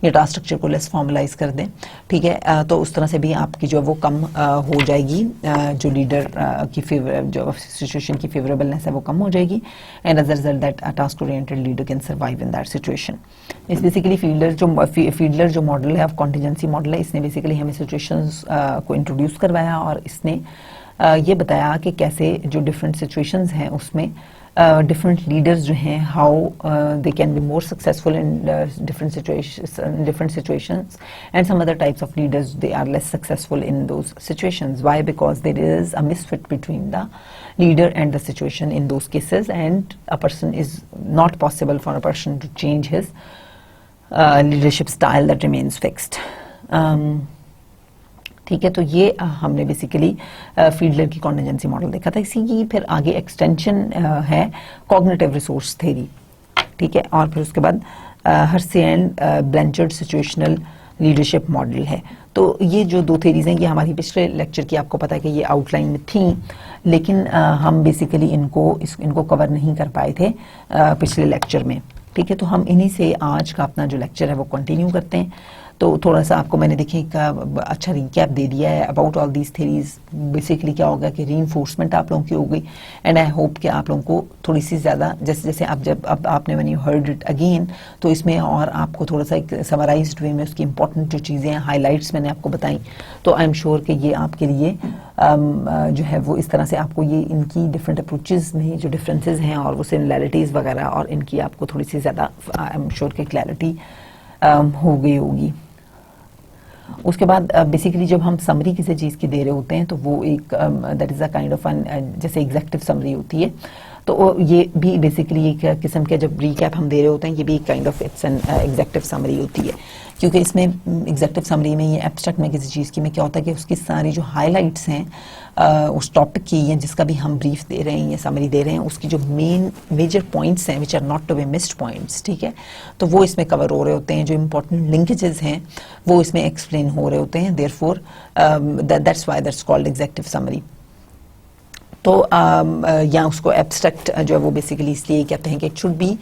یا ٹاسک اسٹرکچر کو لیس فارملائز کر دیں. ٹھیک ہے, تو اس طرح سے بھی آپ کی جو ہے وہ کم ہو جائے گی, جو لیڈر کی جو سچویشن کی فیوریبلنس ہے وہ کم ہو جائے گی, and as a result that task oriented leader can survive in that situation. اس بیسیکلی فیلڈر جو ماڈل ہے آف کانٹینجنسی ماڈل ہے, اس نے بیسیکلی ہمیں سچویشنز کو انٹروڈیوس کروایا, اور اس نے یہ بتایا کہ کیسے جو ڈفرینٹ سچویشنز ہیں اس میں different leaders جو ہیں how they can be more successful in different situations, and some other types of leaders they are less successful in those situations. Why? Because there is a misfit between the leader and the situation in those cases, and a person is not possible for a person to change his leadership style that remains fixed. ٹھیک ہے, تو یہ ہم نے basically fielder کی contingency model دیکھا تھا. اسی کی پھر آگے ایکسٹینشن ہے کوگنیٹو ریسورس تھیوری. ٹھیک ہے, اور پھر اس کے بعد ہرسے اینڈ بلینچرڈ سچویشنل لیڈرشپ ماڈل ہے. تو یہ جو دو تھیریز ہیں یہ ہماری پچھلے لیکچر کی آپ کو پتا ہے کہ یہ آؤٹ لائن میں تھیں, لیکن ہم بیسیکلی ان کو کور نہیں کر پائے تھے پچھلے لیکچر میں. ٹھیک ہے, تو ہم انہی سے آج کا اپنا جو لیکچر ہے وہ کنٹینیو کرتے ہیں. تو تھوڑا سا آپ کو میں نے دیکھیں ایک اچھا ریکیپ دے دیا ہے about all these theories. Basically کیا ہوگا کہ ری انفورسمنٹ آپ لوگوں کی ہو گئی, اینڈ آئی ہوپ کہ آپ لوگوں کو تھوڑی سی زیادہ جیسے اب آپ نے when you heard it again, تو اس میں اور آپ کو تھوڑا سا ایک سمرائزڈ وے میں اس کی امپورٹنٹ جو چیزیں ہیں ہائی لائٹس میں نے آپ کو بتائیں, تو آئی ایم شیور کہ یہ آپ کے لیے جو ہے وہ اس طرح سے آپ کو یہ ان کی ڈفرینٹ اپروچز میں جو ڈفرینسز ہیں اور وہ سملیرٹیز وغیرہ اور ان کی آپ کو تھوڑی سی زیادہ آئی ایم شیور کہ کلیئرٹی ہو گئی ہوگی. اس کے بعد بیسیکلی جب ہم سمری کسی چیز کی دے رہے ہوتے ہیں تو وہ ایک that is a kind of جیسے ایگزیکٹو سمری ہوتی ہے, تو یہ بھی بیسیکلی ایک قسم کے جب ریکیپ ہم دے رہے ہوتے ہیں یہ بھی ایک kind of it's an executive summary ہوتی ہے, کیونکہ اس میں ایگزیکٹو سمری میں یہ ایبسٹریکٹ میں کسی چیز کی میں کیا ہوتا ہے کہ اس کی ساری جو ہائی لائٹس ہیں اس ٹاپک کی یا جس کا بھی ہم بریف دے رہے ہیں یا سمری دے رہے ہیں اس کی جو میجر پوائنٹس ہیں which are not to be missed points, ٹھیک ہے, تو وہ اس میں کور ہو رہے ہوتے ہیں. جو امپورٹنٹ لنکیجز ہیں وہ اس میں ایکسپلین ہو رہے ہوتے ہیں. Therefore that's why that's called executive summary. تو یا اس کو ایبسٹریکٹ جو ہے وہ بیسیکلی اس لیے کہتے ہیں کہ اٹ شوڈ بی,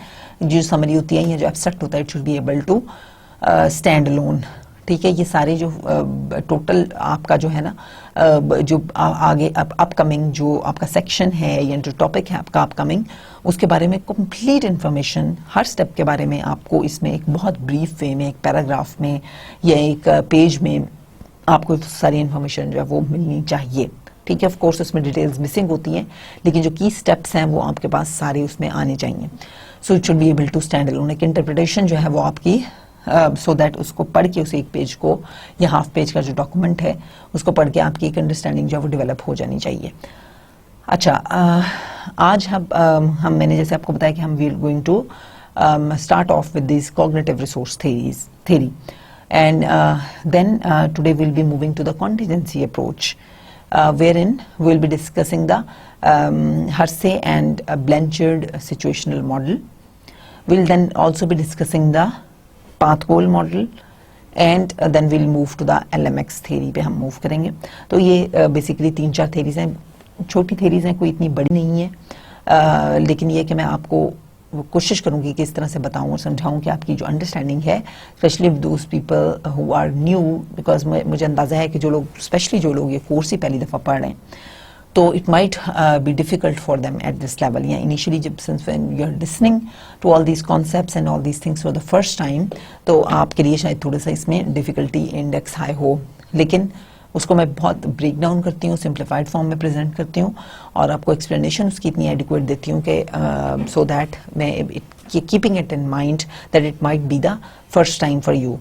جو سمری ہوتی ہے یا جو ایبسٹریکٹ ہوتا ہے it should be able to stand alone. ٹھیک ہے, یہ سارے جو ٹوٹل آپ کا جو ہے نا جو آگے اپ کمنگ جو آپ کا سیکشن ہے یا جو ٹاپک ہے آپ کا اپ کمنگ, اس کے بارے میں کمپلیٹ انفارمیشن ہر سٹیپ کے بارے میں آپ کو اس میں ایک بہت بریف وے میں ایک پیراگراف میں یا ایک پیج میں آپ کو ساری انفارمیشن جو ہے وہ ملنی چاہیے. ٹھیک ہے, آف کورس اس میں ڈیٹیلز مسنگ ہوتی ہیں لیکن جو کی سٹیپس ہیں وہ آپ کے پاس سارے اس میں آنے چاہیے. So it should be able to stand alone. ایک انٹرپریٹیشن جو ہے وہ آپ کی سو دیٹ اس کو پڑھ کے اسے ایک پیج کو یا ہاف پیج کا جو ڈاکومنٹ ہے اس کو پڑھ کے آپ کی ایک انڈرسٹینڈنگ جو ہے وہ ڈیولپ ہو جانی چاہیے. اچھا, آج میں نے جیسے آپ کو بتایا کہ ہم we are going to start off with these cognitive resource theory, and then today we'll be moving to the contingency approach, wherein we will be discussing the Hersey and Blanchard situational model. We will then also be discussing the path goal model, and then we will move to the LMX theory پہ ہم move کریں گے. تو یہ basically 3-4 theories ہیں, چھوٹی theories ہیں, کوئی اتنی بڑی نہیں ہے, لیکن یہ کہ میں آپ کو کوشش کروں گی کہ اس طرح سے بتاؤں اور سمجھاؤں کہ آپ کی جو انڈرسٹینڈنگ ہے especially those people who are new, because مجھے اندازہ ہے کہ جو لوگ اسپیشلی جو لوگ یہ کورس ہی پہلی دفعہ پڑھ رہے ہیں تو it might be difficult for them at this level. یا انیشلی جب since when you are listening to all these concepts and all these things for the first time, تو آپ کے لیے شاید تھوڑا سا اس میں ڈیفیکلٹی انڈیکس ہائی ہو, لیکن اس کو میں بہت بریک ڈاؤن کرتی ہوں, سمپلیفائڈ فارم میں پریزنٹ کرتی ہوں, اور آپ کو ایکسپلینیشن اس کی اتنی ایڈیکویٹ دیتی ہوں کہ سو دیٹ میں keeping it in mind that it might be the first time for you.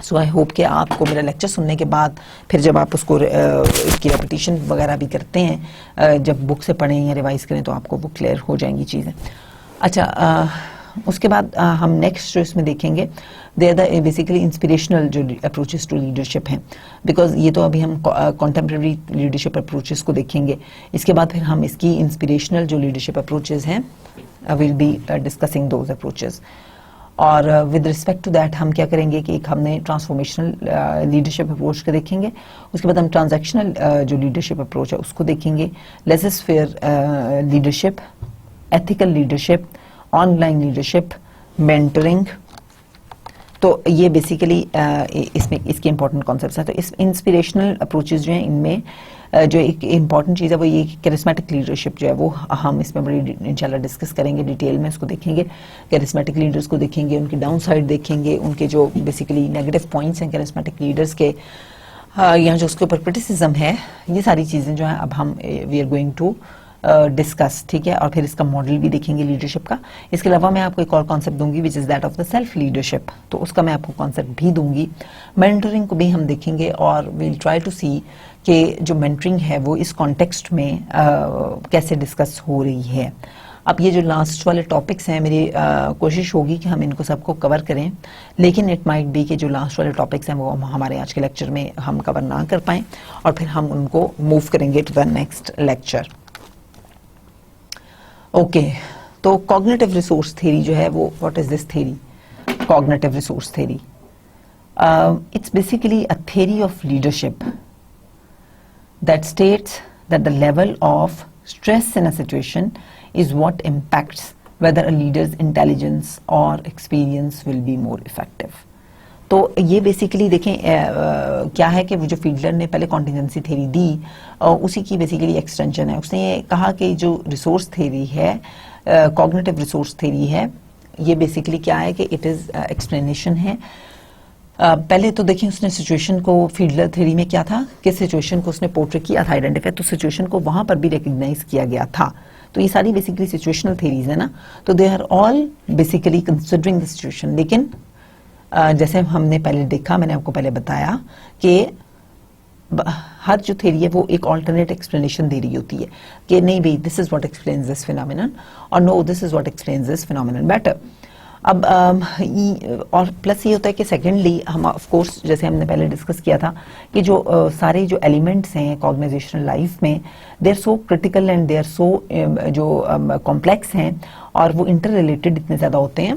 So I hope کہ آپ کو میرا لیکچر سننے کے بعد پھر جب آپ اس کو اس کی ریپیٹیشن وغیرہ بھی کرتے ہیں, جب بک سے پڑھیں یا ریوائز کریں, تو آپ کو وہ کلیئر ہو جائیں گی چیزیں. اچھا, اس کے بعد ہم نیکسٹ جو اس میں دیکھیں گے they are the basically inspirational جو اپروچز ٹو لیڈرشپ ہیں, بیکاز یہ تو ابھی ہم کنٹمپریری لیڈرشپ اپروچز کو دیکھیں گے. اس کے بعد پھر ہم اس کی انسپریشنل جو لیڈرشپ اپروچز ہیں will be discussing those approaches. اور ود رسپیکٹ ٹو دیٹ ہم کیا کریں گے کہ ایک ہم نے ٹرانسفارمیشنل لیڈرشپ اپروچ کو دیکھیں گے, اس کے بعد ہم ٹرانزیکشنل جو لیڈرشپ اپروچ ہے اس کو دیکھیں گے, laissez faire leadership, ethical leadership, online leadership, mentoring. تو یہ بیسیکلی اس میں اس کے امپورٹنٹ کانسیپٹس ہیں. تو اس انسپریشنل اپروچز جو ہیں ان میں جو ایک امپورٹنٹ چیز ہے وہ یہ کہ کرسمیٹک لیڈرشپ جو ہے وہ ہم اس میں بڑی انشاءاللہ ڈسکس کریں گے, ڈیٹیل میں اس کو دیکھیں گے. کرسمیٹک لیڈرز کو دیکھیں گے, ان کی ڈاؤن سائڈ دیکھیں گے, ان کے جو بیسیکلی نیگیٹو پوائنٹس ہیں کرسمیٹک لیڈرز کے, یا جو اس کے اوپر کرٹیسزم ہے, یہ ساری چیزیں جو ہیں اب ہم we are going to discuss. ٹھیک ہے, اور پھر اس کا ماڈل بھی دیکھیں گے لیڈرشپ کا. اس کے علاوہ میں آپ کو ایک اور کانسیپٹ دوں گی which is that of the self leadership, تو اس کا میں آپ کو کانسیپٹ بھی دوں گی. مینٹرنگ کو بھی ہم دیکھیں گے, اور ویل ٹرائی ٹو سی کہ جو مینٹرنگ ہے وہ اس کانٹیکسٹ میں کیسے ڈسکس ہو رہی ہے. اب یہ جو لاسٹ والے ٹاپکس ہیں میری کوشش ہوگی کہ ہم ان کو سب کو کور کریں, لیکن اٹ مائٹ بی کہ جو لاسٹ والے ٹاپکس ہیں وہ ہمارے آج کے لیکچر میں ہم کور نہ کر پائیں, اور پھر ہم ان کو موو کریں گے to the next lecture. Okay, تو کوگنیٹو ریسورس تھیوری جو ہے وہ what is this theory? Cognitive resource theory it's basically a theory of leadership that states that the level of stress in a situation is what impacts whether a leader's intelligence or experience will be more effective. تو یہ basically دیکھیں کیا ہے کہ وہ جو fielder نے پہلے کانٹینجنسی تھیوری دی اسی کی بیسیکلی ایکسٹینشن ہے. اس نے یہ کہا کہ جو ریسورس تھیوری ہے, کوگنیٹو ریسورس تھیوری ہے, یہ بیسیکلی کیا ہے کہ اٹ از ایکسپلینیشن ہے. پہلے تو دیکھیں اس نے سچویشن کو, فیلڈر تھیوری میں کیا تھا کہ سچویشن کو اس نے پورٹریٹ کیا تھا, آئیڈینٹیفائی, تو سچویشن کو وہاں پر بھی ریکگنائز کیا گیا تھا. تو یہ ساری بیسیکلی سچویشنل تھیوریز ہیں نا, تو they are all basically considering the situation. لیکن جیسے ہم نے پہلے دیکھا, میں نے آپ کو پہلے بتایا کہ ہر جو تھیوری ہے وہ ایک آلٹرنیٹ ایکسپلینیشن دے رہی ہوتی ہے کہ نہیں بھائی this is what explains this phenomenon, اور no this is what explains this phenomenon better. اب اور پلس یہ ہوتا ہے کہ سیکنڈلی ہم آف کورس جیسے ہم نے پہلے ڈسکس کیا تھا کہ جو سارے جو ایلیمنٹس ہیں کاگنائزیشنل لائف میں they are so critical and they are so جو کمپلیکس ہیں, اور وہ انٹر ریلیٹڈ اتنے زیادہ ہوتے ہیں.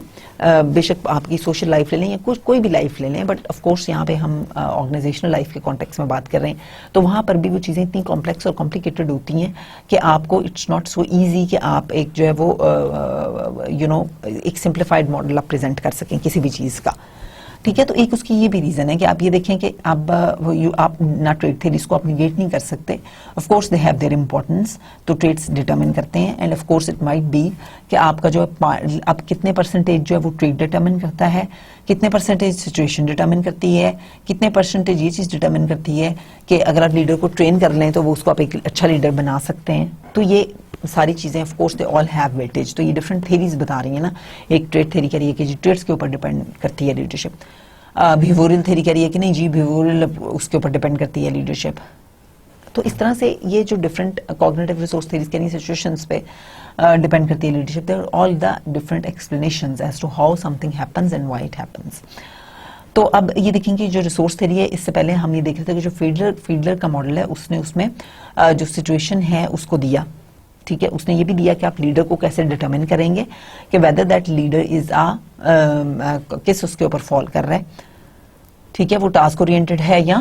بے شک آپ کی سوشل لائف لے لیں یا کوئی بھی لائف لے لیں, بٹ آف کورس یہاں پہ ہم آرگنائزیشنل لائف کے کانٹیکس میں بات کر رہے ہیں, تو وہاں پر بھی وہ چیزیں اتنی کمپلیکس اور کمپلیکیٹڈ ہوتی ہیں کہ آپ کو اٹس ناٹ سو ایزی کہ آپ ایک جو ہے وہ ایک سمپلیفائڈ ماڈل آپ پریزنٹ کر سکیں کسی بھی چیز کا. ٹھیک ہے, تو ایک اس کی یہ بھی ریزن ہے کہ آپ یہ دیکھیں کہ اب آپ نہ ٹریڈ تھیوریز کو آپ نیگیٹ نہیں کر سکتے. Of course they have their importance, تو ٹریڈس ڈیٹرمن کرتے ہیں, and of course it might be کہ آپ کا جو اب کتنے پرسنٹیج جو ہے وہ ٹریڈ ڈیٹرمن کرتا ہے, کتنے پرسنٹیج سچویشن ڈیٹرمن کرتی ہے, کتنے پرسنٹیج یہ چیز ڈیٹرمن کرتی ہے کہ اگر آپ لیڈر کو ٹرین کر لیں تو وہ اس کو آپ ایک اچھا لیڈر بنا سکتے ہیں. تو یہ ساری چیزیں of course they all have weightage. تو یہ ڈفرنٹ تھیریز بتا رہی ہیں نا, ایک ٹریڈ تھیوری کہہ رہی ہے کہ جی ٹریڈس کے اوپر ڈیپینڈ کرتی ہے لیڈرشپ, بیہیورل تھیوری کہہ رہی ہے کہ نہیں جی بیہیورل اس کے اوپر ڈیپینڈ کرتی ہے لیڈرشپ. تو اس طرح سے یہ جو ڈفرنٹ کوگنیٹو ریسورس تھیوریز کہہ رہی ہیں سچویشنس پہ ڈیپینڈ کرتی ہے leadership. They are all the different explanations as to how something happens and why it happens. تو اب یہ دیکھیں کہ جو ریسورس تھیوری ہے, اس سے پہلے ہم یہ دیکھ رہے تھے کہ جو فیلڈر کا ماڈل ہے اس نے اس میں جو سچویشن ہے اس کو دیا. ٹھیک ہے, اس نے یہ بھی دیا کہ آپ لیڈر کو کیسے ڈیٹرمن کریں گے کہ ویدر دیٹ لیڈر از کس اس کے اوپر فال کر رہا ہے. ٹھیک ہے, وہ ٹاسک اورینٹڈ ہے یا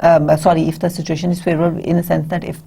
if the situation is favorable in the sense that if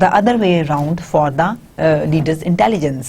the other way around for the leaders intelligence.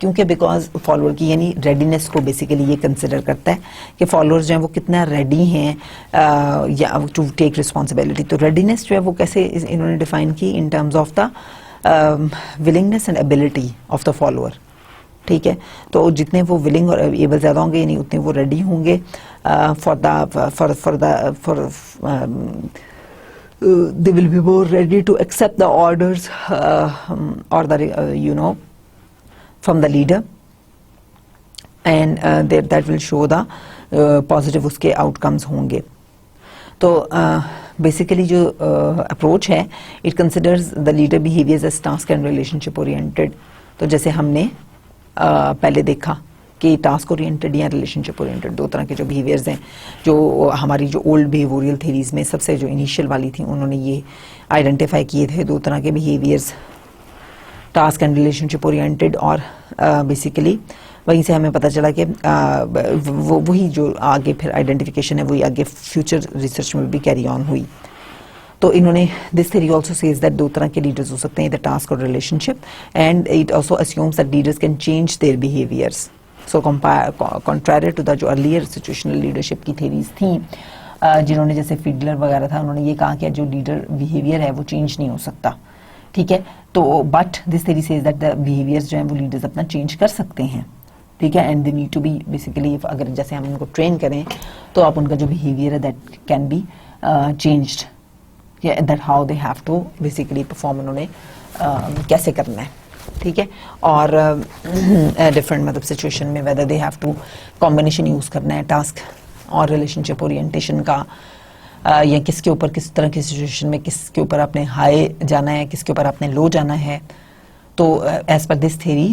کیونکہ بیکاز فالوور کی یعنی ریڈینس کو بیسیکلی یہ کنسیڈر کرتا ہے کہ فالوورز جو ہیں وہ کتنا ریڈی ہیں یا ٹو ٹیک رسپانسبلٹی. تو ریڈینس جو ہے وہ کیسے انہوں نے ڈیفائن کی ان terms of the willingness and ability of the follower. ٹھیک ہے, تو جتنے وہ ولنگ اور ایبل زیادہ ہوں گے یعنی اتنے وہ ریڈی ہوں گے they will be more ready to accept the orders or the from the leader, and that will show the positive اس کے outcomes ہوں گے. تو basically جو approach ہے it considers the leader behaviors as task and relationship oriented. تو جیسے ہم نے پہلے دیکھا کہ ٹاسک اورینٹڈ یا ریلیشن شپ اورینٹڈ دو طرح کے جو بیہیویئرز ہیں, جو ہماری جو اولڈ بیہیویئرل تھیریز میں سب سے جو انیشیل والی تھیں انہوں نے یہ آئیڈینٹیفائی کیے تھے دو طرح کے behaviours, task and relation ship oriented. اور بیسیکلی وہیں سے ہمیں پتہ چلا کہ وہی جو آگے پھر آئیڈینٹیفیکیشن ہے وہی آگے فیوچر ریسرچ میں بھی کیری آن ہوئی. تو انہوں نے this theory also says that دو طرح کے لیڈرز ہو سکتے ہیں, ادھر ٹاسک اور relationship, and it also assumes that leaders can change their behaviours. So contrary to the جو ارلیئر سچویشنل لیڈرشپ کی تھیریز تھیں جنہوں نے جیسے فیڈلر وغیرہ تھا, انہوں نے یہ کہا کہ جو لیڈر بیہیویئر ہے وہ چینج نہیں ہو سکتا. ٹھیک ہے, تو but this theory says that the behaviours جو ہیں وہ لیڈرز اپنا چینج کر سکتے ہیں. ٹھیک ہے, and they need to be basically اگر جیسے ہم ان کو ٹرین کریں تو آپ ان کا جو بیہیویئر ہے that can be changed, that how they have to basically perform, انہوں نے کیسے کرنا ہے. ٹھیک ہے, اور ڈفرینٹ مطلب سچویشن میں whether they have to combination use کرنا ہے ٹاسک اور ریلیشن شپ اورینٹیشن کا, یا کس کے اوپر کس طرح کی سچویشن میں کس کے اوپر آپ نے ہائی جانا ہے, کس کے اوپر آپ نے لو جانا ہے. تو as per this theory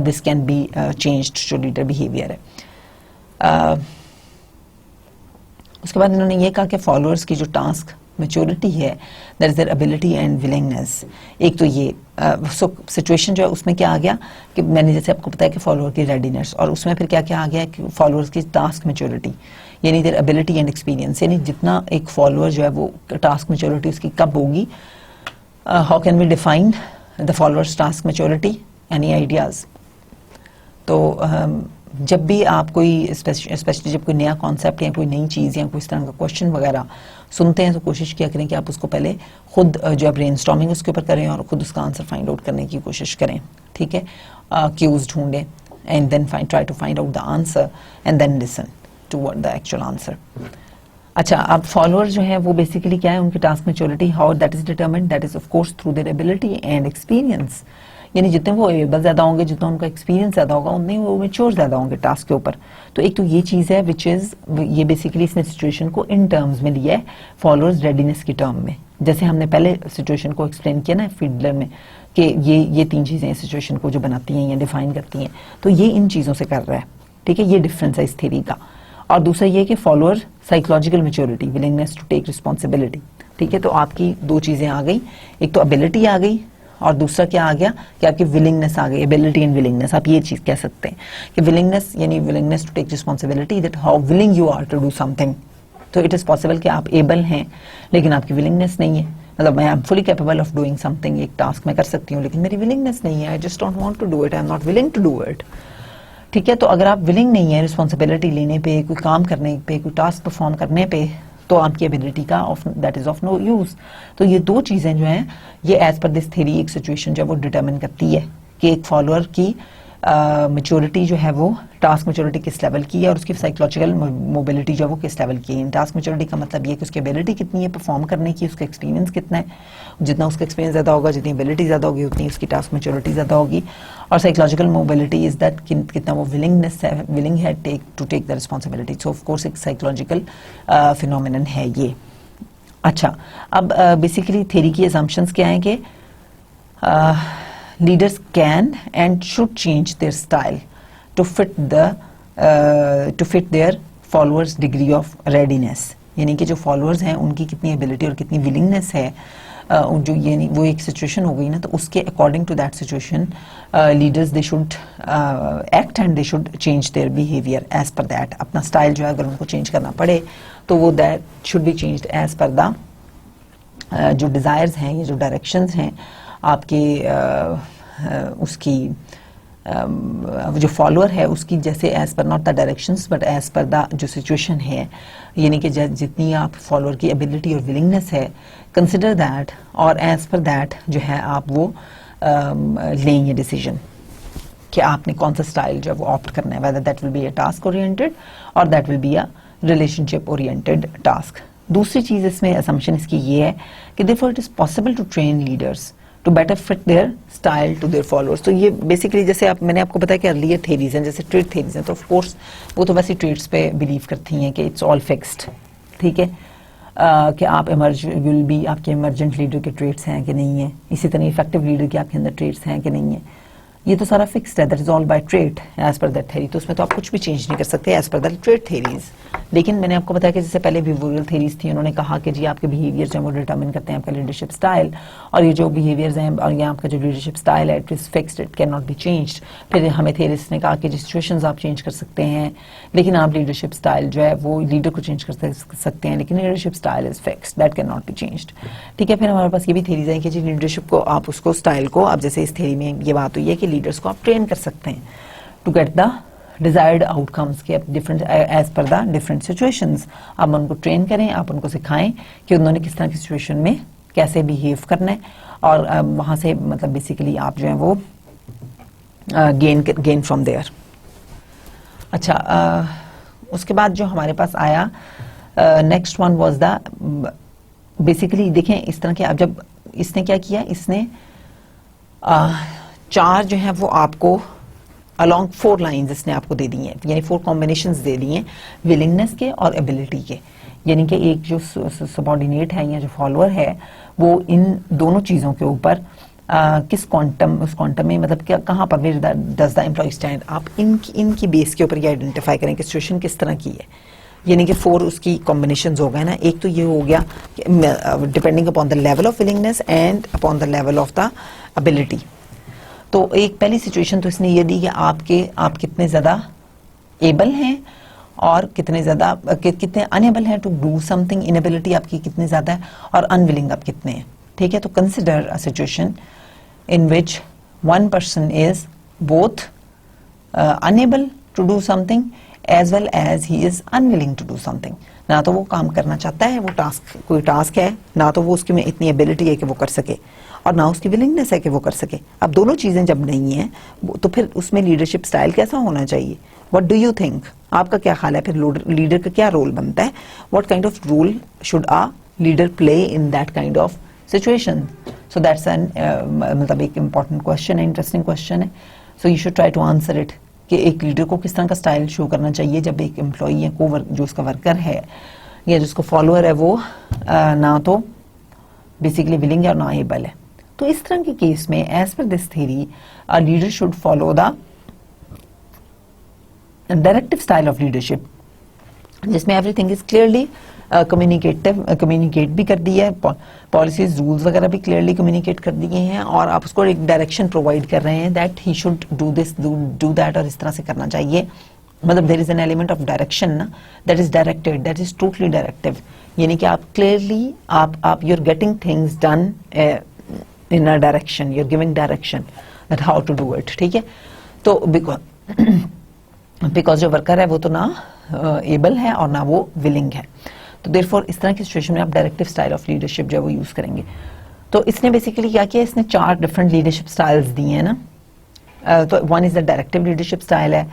this can be changed جو لیڈر بیہیویئر ہے. اس کے بعد انہوں نے یہ کہا کہ فالوورز کی جو ٹاسک میچورٹی ہے that is there ability and willingness. ایک تو یہ سچویشن جو ہے اس میں کیا آ گیا کہ میں نے جیسے آپ کو بتایا کہ فالوور کی ریڈینس, اور اس میں پھر کیا کیا آ گیا کہ فالوورز کی ٹاسک میچورٹی یعنی دیئر ابیلٹی اینڈ ایکسپیرینس, یعنی جتنا ایک فالوور جو ہے وہ ٹاسک میچورٹی اس کی کب ہوگی. How can we define the followers task maturity, any ideas? تو جب بھی آپ کوئی اسپیشلی جب کوئی نیا کانسیپٹ یا کوئی نئی چیز یا کوئی اس طرح کا کوشچن وغیرہ سنتے ہیں تو کوشش کیا کریں کہ آپ اس کو پہلے خود جو ہے برین اسٹارمنگ اس کے اوپر کریں اور خود اس کا آنسر فائنڈ آؤٹ کرنے کی کوشش کریں. ٹھیک ہے, کیوز ڈھونڈیں and then try to find out the answer and then listen to the actual answer. اچھا, اب فالوور جو ہے وہ بیسیکلی کیا ہے, ان کی task maturity how that is determined, that is of course through their ability and experience. یعنی جتنے وہ ایبل زیادہ ہوں گے, جتنا ان کا ایکسپیرینس زیادہ ہوگا, اتنے وہ میچور زیادہ ہوں گے ٹاسک کے اوپر. تو ایک تو یہ چیز ہے وچ از یہ بیسیکلی اس نے سچویشن کو ان ٹرمز میں لیا ہے فالوورز ریڈینس کی ٹرم میں, جیسے ہم نے پہلے سچویشن کو ایکسپلین کیا نا فیڈلر میں کہ یہ تین چیزیں سچویشن کو جو بناتی ہیں یا ڈیفائن کرتی ہیں, تو یہ ان چیزوں سے کر رہا ہے. ٹھیک ہے, یہ ڈفرینس ہے اس تھیوری کا. اور دوسرا یہ کہ follower psychological maturity, willingness to take responsibility. ٹھیک ہے, تو آپ کی دو چیزیں آ گئی, ایک تو ابیلٹی آ گئی اور دوسرا کیا آ گیا کہ آپ کی ولنگنیس آ گئی, ایبلٹی اینڈ ولنگنیس. آپ یہ چیز کہہ سکتے ہیں کہ ولنگنیس یعنی willingness to take responsibility, that how willing you are to do something. تو اٹ از پاسبل کہ آپ ایبل ہیں لیکن آپ کی ولنگنیس نہیں ہے, مطلب میں am fully capable of doing something, ایک ٹاسک میں کر سکتی ہوں لیکن میری ولنگنیس نہیں ہے, I just don't want to do it, I am not willing to do it. ٹھیک ہے, تو اگر آپ ولنگ نہیں ہے رسپانسبلٹی لینے پہ, کوئی کام کرنے پہ, کوئی ٹاسک پرفارم کرنے پہ, تو آپ کی ایبلٹی کا that is of no use. تو یہ دو چیزیں جو ہیں یہ ایز پر دس تھیوری ایک سچویشن جو وہ ڈٹرمن کرتی ہے کہ ایک فالوور کی میچورٹی جو ہے وہ ٹاسک میچورٹی کس لیول کی ہے اور اس کی سائیکولوجیکل موبلٹی جو ہے وہ کس لیول کی ہے. ٹاسک میچورٹی کا مطلب یہ کہ اس کی ایبلٹی کتنی ہے پرفارم کرنے کی, اس کا ایکسپیرینس کتنا ہے, جتنا اس کا ایکسپیرینس زیادہ ہوگا, جتنی ایبلٹی زیادہ ہوگی, اتنی اس کی ٹاسک میچورٹی زیادہ ہوگی. اور سائیکولوجیکل موبلٹی از دیٹ کتنا وہ ولنگنیس ہے, ولنگ ہے to take the responsibility. So of course ایک سائیکولوجیکل فینومینن ہے یہ. اچھا, اب بیسیکلی تھیوری کی assumptions کیا ہیں کہ leaders can and should change their style to fit their followers degree of readiness. یعنی کہ جو فالوورز ہیں ان کی کتنی ایبلٹی اور کتنی ولنگنیس ہے, جو یعنی وہ ایک سچویشن ہو گئی نا, تو اس کے according to that situation leaders they should act and they should change their behaviour as per that. اپنا اسٹائل جو ہے اگر ان کو چینج کرنا پڑے تو وہ that should be changed as per the جو ڈیزائرز ہیں یا جو ڈائریکشنز ہیں آپ کے اس کی جو فالوور ہے اس کی جیسے as per not the directions but as per the جو سچویشن ہے، یعنی کہ جتنی آپ فالوور کی ابیلٹی اور ولنگنیس ہے کنسیڈر دیٹ اور ایز پر دیٹ جو ہے آپ وہ لیں یہ ڈیسیجن کہ آپ نے کون سا اسٹائل جو ہے وہ آپٹ کرنا ہے، whether that will be a task oriented اور that will be a relationship oriented task. دوسری چیز اس میں اسمپشن اس کی یہ ہے کہ therefore it is possible to train leaders to better fit their style to their followers. تو یہ بیسیکلی جیسے میں نے آپ کو بتایا کہ ارلیئر تھیریز ہیں جیسے ٹریٹ تھیریز ہیں، تو آف کورس وہ تو ویسے ٹریٹس پہ بلیو کرتی ہیں کہ اٹس آل فکسڈ، ٹھیک ہے، کہ آپ ول بی آپ کے ایمرجنٹ لیڈر کے ٹریٹس ہیں کہ نہیں ہیں، اسی طرح افیکٹو لیڈر کے آپ کے اندر ٹریٹس ہیں کہ نہیں ہیں، یہ تو سارا فکسڈ ہے، that is all by trait as per that theory. تو اس میں تو آپ کچھ بھی چینج نہیں کر سکتے as per that trait theories. لیکن میں نے آپ کو بتایا کہ جس سے پہلے بیہیویئرل تھیریز تھی، انہوں نے کہا کہ جی آپ کے بیہیویئر جو ہیں وہ ڈیٹرمن کرتے ہیں آپ کا لیڈرشپ اسٹائل، اور یہ جو بیہیویئرز ہیں اور یہ آپ کا جو لیڈرشپ اسٹائل ہے it is fixed, it can not be changed. پھر ہمیں تھیریسٹ نے کہا کہ جی سچویشنز آپ چینج کر سکتے ہیں لیکن آپ لیڈرشپ اسٹائل جو ہے وہ لیڈر کو چینج کر سکتے ہیں لیکن leadership style is fixed, that can not be changed. ٹھیک ہے، پھر ہمارے پاس یہ بھی تھیریز ہیں کہ جی لیڈرشپ کو آپ اس کو اسٹائل کو، اب جیسے اس تھیری میں یہ بات ہوئی ہے کہ لیڈرس کو آپ ٹرین کر سکتے ہیں to get the desired outcomes کے different as per the different situations. آپ ان کو ٹرین کریں، آپ ان کو سکھائیں کہ انہوں نے کس طرح کی سچویشن میں کیسے بہیو کرنا ہے، اور وہاں سے مطلب بیسیکلی آپ جو ہیں وہ گین فرام دیئر. اچھا، اس کے بعد جو ہمارے پاس آیا next one was the basically دیکھیں اس طرح کے. اب جب اس نے کیا کیا، اس نے چار جو ہیں وہ آپ کو along 4 lines اس نے آپ کو دے دی ہیں، یعنی 4 combinations دے دی ہیں ولنگنس کے اور ابیلٹی کے. یعنی کہ ایک جو سبارڈینیٹ ہے یا جو فالوور ہے وہ ان دونوں چیزوں کے اوپر کس کوانٹم، اس کوانٹم میں مطلب کہاں پر ڈز دا امپلائی اسٹینڈ، آپ ان کی بیس کے اوپر یہ آئیڈینٹیفائی کریں کہ سچویشن کس طرح کی ہے. یعنی کہ 4 اس کی کمبینیشنز ہو گئے نا. ایک تو یہ ہو گیا depending upon the level of ولنگنس and upon the level of the ability. تو ایک پہلی سچویشن تو اس نے یہ دی کہ آپ کتنے زیادہ ایبل ہیں اور کتنے انیبل ہیں to do some thing. Inability آپ کی کتنی زیادہ ہے اور انولنگ آپ کتنے ہیں. ٹھیک ہے، تو consider a situation in which one person is both unable to do something as well as he is unwilling to do something. نہ تو وہ کام کرنا چاہتا ہے، وہ کوئی ٹاسک ہے، نہ تو وہ اس میں اتنی ایبلٹی ہے کہ وہ کر سکے اور نہ اس کی ولنگنس ہے کہ وہ کر سکے. اب دونوں چیزیں جب نہیں ہیں تو پھر اس میں لیڈرشپ اسٹائل کیسا ہونا چاہیے؟ واٹ ڈو یو تھنک، آپ کا کیا خیال ہے پھر لیڈر کا کیا رول بنتا ہے؟ What kind of role should a leader play in that kind of situation? So that's مطلب ایک امپورٹنٹ کوشچن ہے، انٹرسٹنگ کوشچن ہے. So you should try to answer it کہ ایک لیڈر کو کس طرح کا اسٹائل شو کرنا چاہیے جب ایک امپلائی یا جو اس کا ورکر ہے یا جس کو فالوور ہے وہ نہ تو بیسیکلی ولنگ ہے اور نہ ایبل ہے. تو اس طرح کے کیس میں as per this theory leader should follow the directive style of leadership جس میں every thing is clearly communicate بھی کر دی ہے، پالیسیز رولز وغیرہ بھی کلیئرلی کمیونیکیٹ کر دیے ہیں اور آپ اس کو ایک ڈائریکشن پرووائڈ کر رہے ہیں that he should do this do that اور اس طرح سے کرنا چاہیے. مطلب there is an element of direction that is directed, that is totally directive. یعنی کہ آپ کلیئرلی آپ you are getting things done in a direction, you're giving direction that how to do it. ٹھیک ہے، تو بیکاز جو worker ہے وہ تو نہ ایبل ہے اور نہ وہ ولنگ ہے، تو دیر فور اس طرح کی سچویشن میں آپ ڈائریکٹو اسٹائل آف لیڈرشپ جو ہے وہ یوز کریں گے. تو اس نے بیسیکلی کیا کیا، اس نے 4 ڈفرنٹ لیڈرشپ اسٹائلز دیے ہیں نا. تو one is the directive leadership style ہے،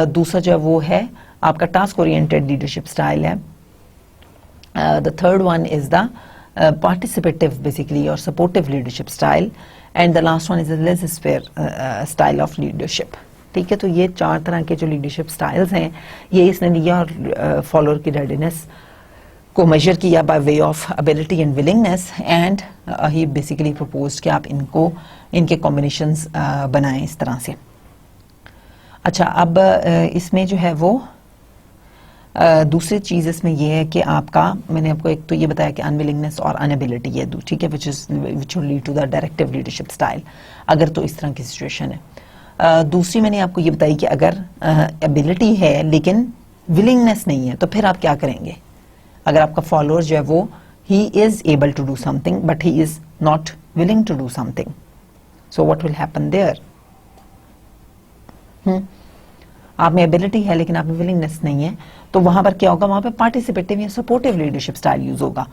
دوسرا جو ہے وہ ہے آپ کا ٹاسک اورینٹیڈ لیڈرشپ اسٹائل ہے، the third one is the participative basically or supportive leadership style, and the last one is the laissez-faire style of leadership. ٹھیک ہے، تو یہ 4 طرح کے جو لیڈرشپ سٹائلز ہیں یہ اس نے لیا اور فالوور کی ریڈینس کو میجر کیا by way of ability and ولنگنس and he basically proposed کہ آپ ان کے کمبینیشنز بنائیں اس طرح سے. اچھا، اب اس میں جو ہے وہ دوسری چیز اس میں یہ ہے کہ آپ کا میں نے آپ کو ایک تو یہ بتایا کہ انولنگنس اور انیبلٹی ہے، ٹھیک ہے، which will lead to the directive leadership style اگر تو اس طرح کی سچویشن ہے. دوسری میں نے آپ کو یہ بتائی کہ اگر ایبلٹی ہے لیکن ولنگنس نہیں ہے تو پھر آپ کیا کریں گے؟ اگر آپ کا فالوور جو ہے وہ he is able to do something but he is not willing to do something, so what will happen there? آپ میں ایبلٹی ہے لیکن آپ میں ولنگنس نہیں ہے, تو وہاں پر کیا ہوگا, وہاں پہ پارٹیسپیٹیو یا سپورٹیو لیڈرشپ اسٹائل یوز ہوگا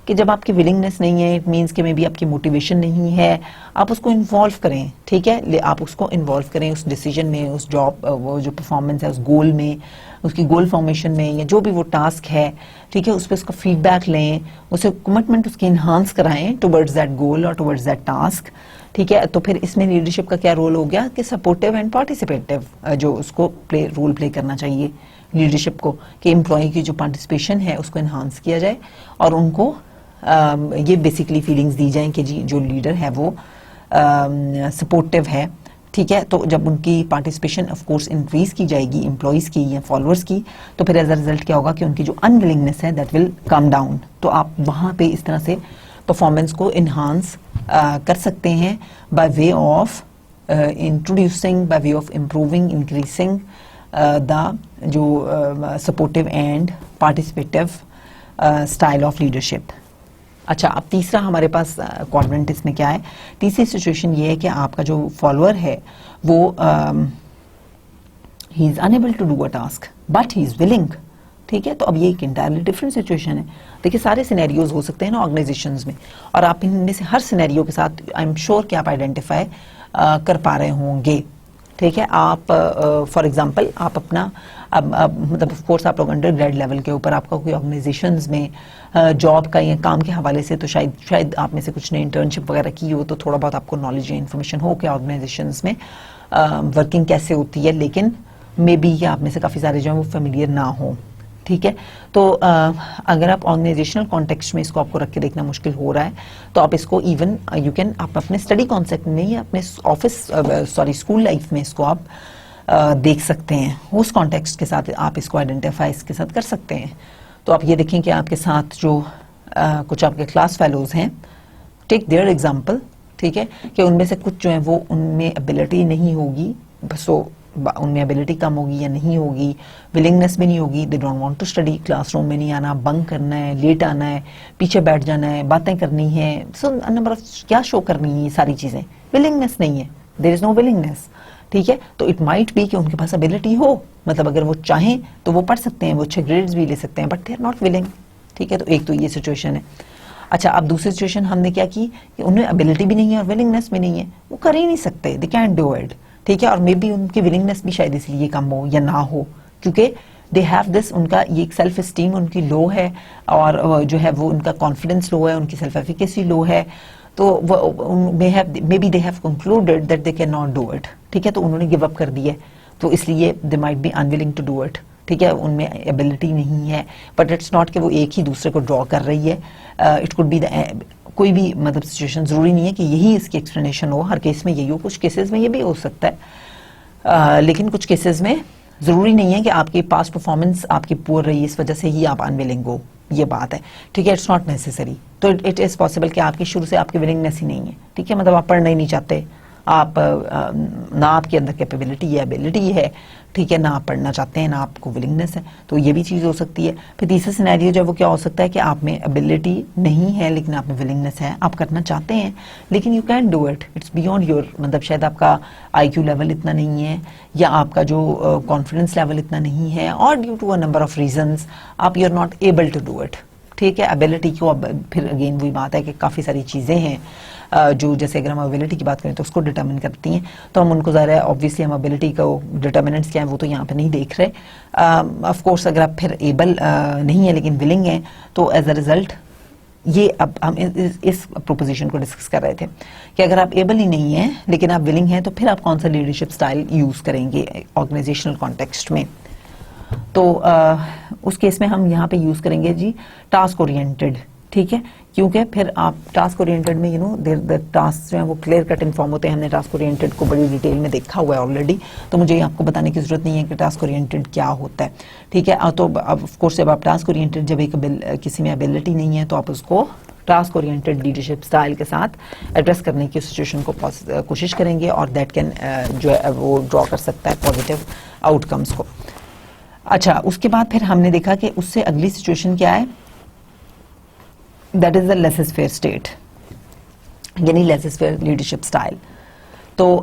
کہ جب آپ کی ولنگنس نہیں ہے, اٹ مینس کہ میں بھی آپ کی موٹیویشن نہیں ہے, آپ اس کو انوالو کریں, ٹھیک ہے, آپ اس کو انوالو کریں اس ڈیسیجن میں, اس جاب, وہ جو پرفارمنس ہے اس گول میں, اس کی گول فارمیشن میں, یا جو بھی وہ ٹاسک ہے, ٹھیک ہے, اس پہ اس کا فیڈ بیک لیں, اسے کمٹمنٹ اس کی انہانس کرائیں ٹورڈز دیٹ گول اور ٹورڈز دیٹ ٹاسک, ٹھیک ہے. تو پھر اس میں لیڈرشپ کا کیا رول ہو گیا کہ سپورٹیو اینڈ پارٹیسپیٹیو جو اس کو رول پلے کرنا چاہیے لیڈرشپ کو, کہ امپلائی کی جو پارٹیسپیشن ہے اس کو انہانس کیا جائے اور ان کو یہ بیسیکلی فیلنگز دی جائیں کہ جی جو لیڈر ہے وہ سپورٹیو ہے, ٹھیک ہے. تو جب ان کی پارٹیسپیشن آف کورس انکریز کی جائے گی امپلائیز کی یا فالوورز کی, تو پھر ایز اے ریزلٹ کیا ہوگا کہ ان کی جو ان ولنگنس ہے دیٹ ول کم ڈاؤن. تو آپ وہاں پہ اس طرح سے پرفارمنس کو انہانس کر سکتے ہیں by way of introducing, by way of improving, increasing the جو supportive and participative style of leadership. اچھا, اب تیسرا ہمارے پاس کوادرنٹ اس میں کیا ہے, تیسری سچویشن یہ ہے کہ آپ کا جو فالوور ہے وہ he is unable to do a task but he is willing, ٹھیک ہے. تو اب یہ ایک انٹائرلی ڈفرنٹ سچویشن ہے. دیکھیے سارے سینیریوز ہو سکتے ہیں نا آرگنائزیشنز میں, اور آپ ان میں سے ہر سینیریو کے ساتھ آئی ایم شیور کہ آپ آئیڈینٹیفائی کر پا رہے ہوں گے, ٹھیک ہے. آپ فار ایگزامپل آپ اپنا مطلب آف کورس آپ لوگ انڈر گریڈ لیول کے اوپر آپ کا کوئی آرگنائزیشنز میں جاب کا یا کام کے حوالے سے تو شاید آپ میں سے کچھ نے انٹرنشپ وغیرہ کی ہو, تو تھوڑا بہت آپ کو نالج یا انفارمیشن ہو کہ آرگنائزیشنز میں ورکنگ کیسے ہوتی ہے, لیکن مے بی کہ آپ میں سے کافی سارے جو ہیں وہ فیملیئر نہ ہوں, ٹھیک ہے. تو اگر آپ آرگنائزیشنل کانٹیکسٹ میں اس کو آپ کو رکھ کے دیکھنا مشکل ہو رہا ہے, تو آپ اس کو ایون یو کین آپ اپنے اسٹڈی کانسیپٹ میں یا اپنے آفس اسکول لائف میں اس کو آپ دیکھ سکتے ہیں, اس کانٹیکسٹ کے ساتھ آپ اس کو آئیڈینٹیفائی اس کے ساتھ کر سکتے ہیں. تو آپ یہ دیکھیں کہ آپ کے ساتھ جو کچھ آپ کے کلاس فیلوز ہیں, ٹیک دیئر ایگزامپل, ٹھیک ہے, کہ ان میں سے کچھ جو ہیں وہ ان میں ابیلٹی نہیں ہوگی, سو ان میں ابیلٹی کم ہوگی یا نہیں ہوگی, ولنگنس بھی نہیں ہوگی, they don't want to study, class room میں نہیں آنا, بنک کرنا ہے, لیٹ آنا ہے, پیچھے بیٹھ جانا ہے, باتیں کرنی ہے, سو نمبر آف کیا شو کرنی ہے, یہ ساری چیزیں, ولنگنس نہیں ہے, دیر از نو ولنگنس, ٹھیک ہے. تو اٹ مائٹ بی کہ ان کے پاس ابیلٹی ہو, مطلب اگر وہ چاہیں تو وہ پڑھ سکتے ہیں, وہ اچھے گریڈز بھی لے سکتے ہیں, but they are not willing, ٹھیک ہے. تو ایک تو یہ سچویشن ہے. اچھا, اب دوسری سچویشن ہم نے کیا کی کہ انہیں ابیلٹی بھی نہیں ہے اور ولنگنس بھی نہیں ہے, وہ کر ہی نہیں سکتے, دے کینٹ ڈو اٹ, ٹھیک ہے. اور مے بی ان کی ولنگنس بھی شاید اس لیے کم ہو یا نہ ہو, کیونکہ دے ہیو دس, ان کا یہ سیلف اسٹیم ان کی لو ہے, اور جو ہے وہ ان کا کانفیڈنس لو ہے, ان کی سیلف ایفیکیسی لو ہے, تو maybe they have concluded that they can not do it, ٹھیک ہے. تو انہوں نے گیو اپ کر دیا, تو اس لیے they might be unwilling to do it, ٹھیک ہے. ان میں ایبلٹی نہیں ہے, بٹ اٹس ناٹ کہ وہ ایک ہی دوسرے کو ڈرا کر رہی ہے, اٹ کوڈ بی کوئی بھی مطلب سچویشن, ضروری نہیں ہے کہ یہی اس کی ایکسپلینیشن ہو, ہر کیس میں یہی ہو, کچھ کیسز میں یہ بھی ہو سکتا ہے, لیکن کچھ کیسز میں ضروری نہیں ہے کہ آپ کی پاسٹ پرفارمنس آپ کی پور رہی, اس وجہ سے ہی آپ انویلنگ ہو, یہ بات ہے, ٹھیک ہے. It's not necessary. تو اٹ از پاسبل کہ آپ کی شروع سے آپ کی ولنگنس ہی نہیں ہے, ٹھیک ہے, مطلب آپ پڑھنا ہی نہیں چاہتے, آپ نہ آپ کے اندر کیپیبلٹی ہے, ایبلٹی ہے, ٹھیک ہے, نہ آپ پڑھنا چاہتے ہیں, نہ آپ کو ولنگنس ہے, تو یہ بھی چیز ہو سکتی ہے. پھر تیسرا سینیریو جو ہے وہ کیا ہو سکتا ہے کہ آپ میں ایبلٹی نہیں ہے لیکن آپ میں ولنگنس ہے, آپ کرنا چاہتے ہیں لیکن you can do it, it's beyond your, مطلب شاید آپ کا آئی کیو لیول اتنا نہیں ہے, یا آپ کا جو کانفیڈنس لیول اتنا نہیں ہے, اور due to a number of reasons آپ you are not able to do it, ٹھیک ہے. ابیلٹی کو اب پھر اگین وہی بات ہے کہ کافی ساری چیزیں ہیں جو, جیسے اگر ہم ابیلٹی کی بات کریں تو اس کو ڈٹرمن کرتی ہیں, تو ہم ان کو ظاہر ہے آبویسلی ہم ابیلٹی کو ڈٹرمنٹس کیا ہیں وہ تو یہاں پہ نہیں دیکھ رہے. آف کورس اگر آپ پھر ایبل نہیں ہیں لیکن ولنگ ہیں, تو ایز اے ریزلٹ یہ اب ہم اس پروپوزیشن کو ڈسکس کر رہے تھے کہ اگر آپ ایبل ہی نہیں ہیں لیکن آپ ولنگ ہیں, تو پھر آپ کون سا لیڈرشپ اسٹائل یوز کریں گے آرگنائزیشنل کانٹیکسٹ میں. تو اس کیس میں ہم یہاں پہ یوز کریں گے جی ٹاسک اورینٹڈ, ٹھیک ہے, کیونکہ پھر آپ ٹاسک اورینٹڈ میں ٹاسک جو ہیں وہ کلیئر کٹ انفارم ہوتے ہیں. ہم نے ٹاسک اورینٹڈ کو بڑی ڈیٹیل میں دیکھا ہوا ہے آلریڈی, تو مجھے آپ کو بتانے کی ضرورت نہیں ہے کہ ٹاسک اورینٹڈ کیا ہوتا ہے, ٹھیک ہے. تو آف کورس جب آپ ٹاسک اورینٹڈ, جب ایک کسی میں ایبلٹی نہیں ہے تو آپ اس کو ٹاسک اورینٹڈ لیڈرشپ اسٹائل کے ساتھ ایڈریس کرنے کی سچویشن کو کوشش کریں گے, اور دیٹ کین جو ہے وہ ڈرا کر سکتا ہے پازیٹیو آؤٹ کمس کو. اچھا, اس کے بعد پھر ہم نے دیکھا کہ اس سے اگلی سچویشن کیا ہے, that is the laissez faire state, یعنی لیسز فیئر لیڈرشپ اسٹائل. تو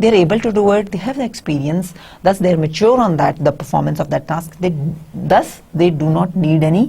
they are able to do it, they have the experience, thus they are mature on that, the performance of that task, thus they do not need any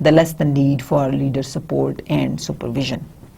the less the need for leader support and supervision.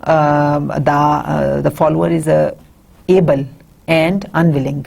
the follower is able and unwilling.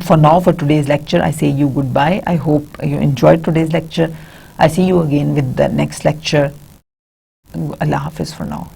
for now, for today's lecture, I say you goodbye. I hope you enjoyed today's lecture. I see you again with the next lecture. Allah Hafiz for now.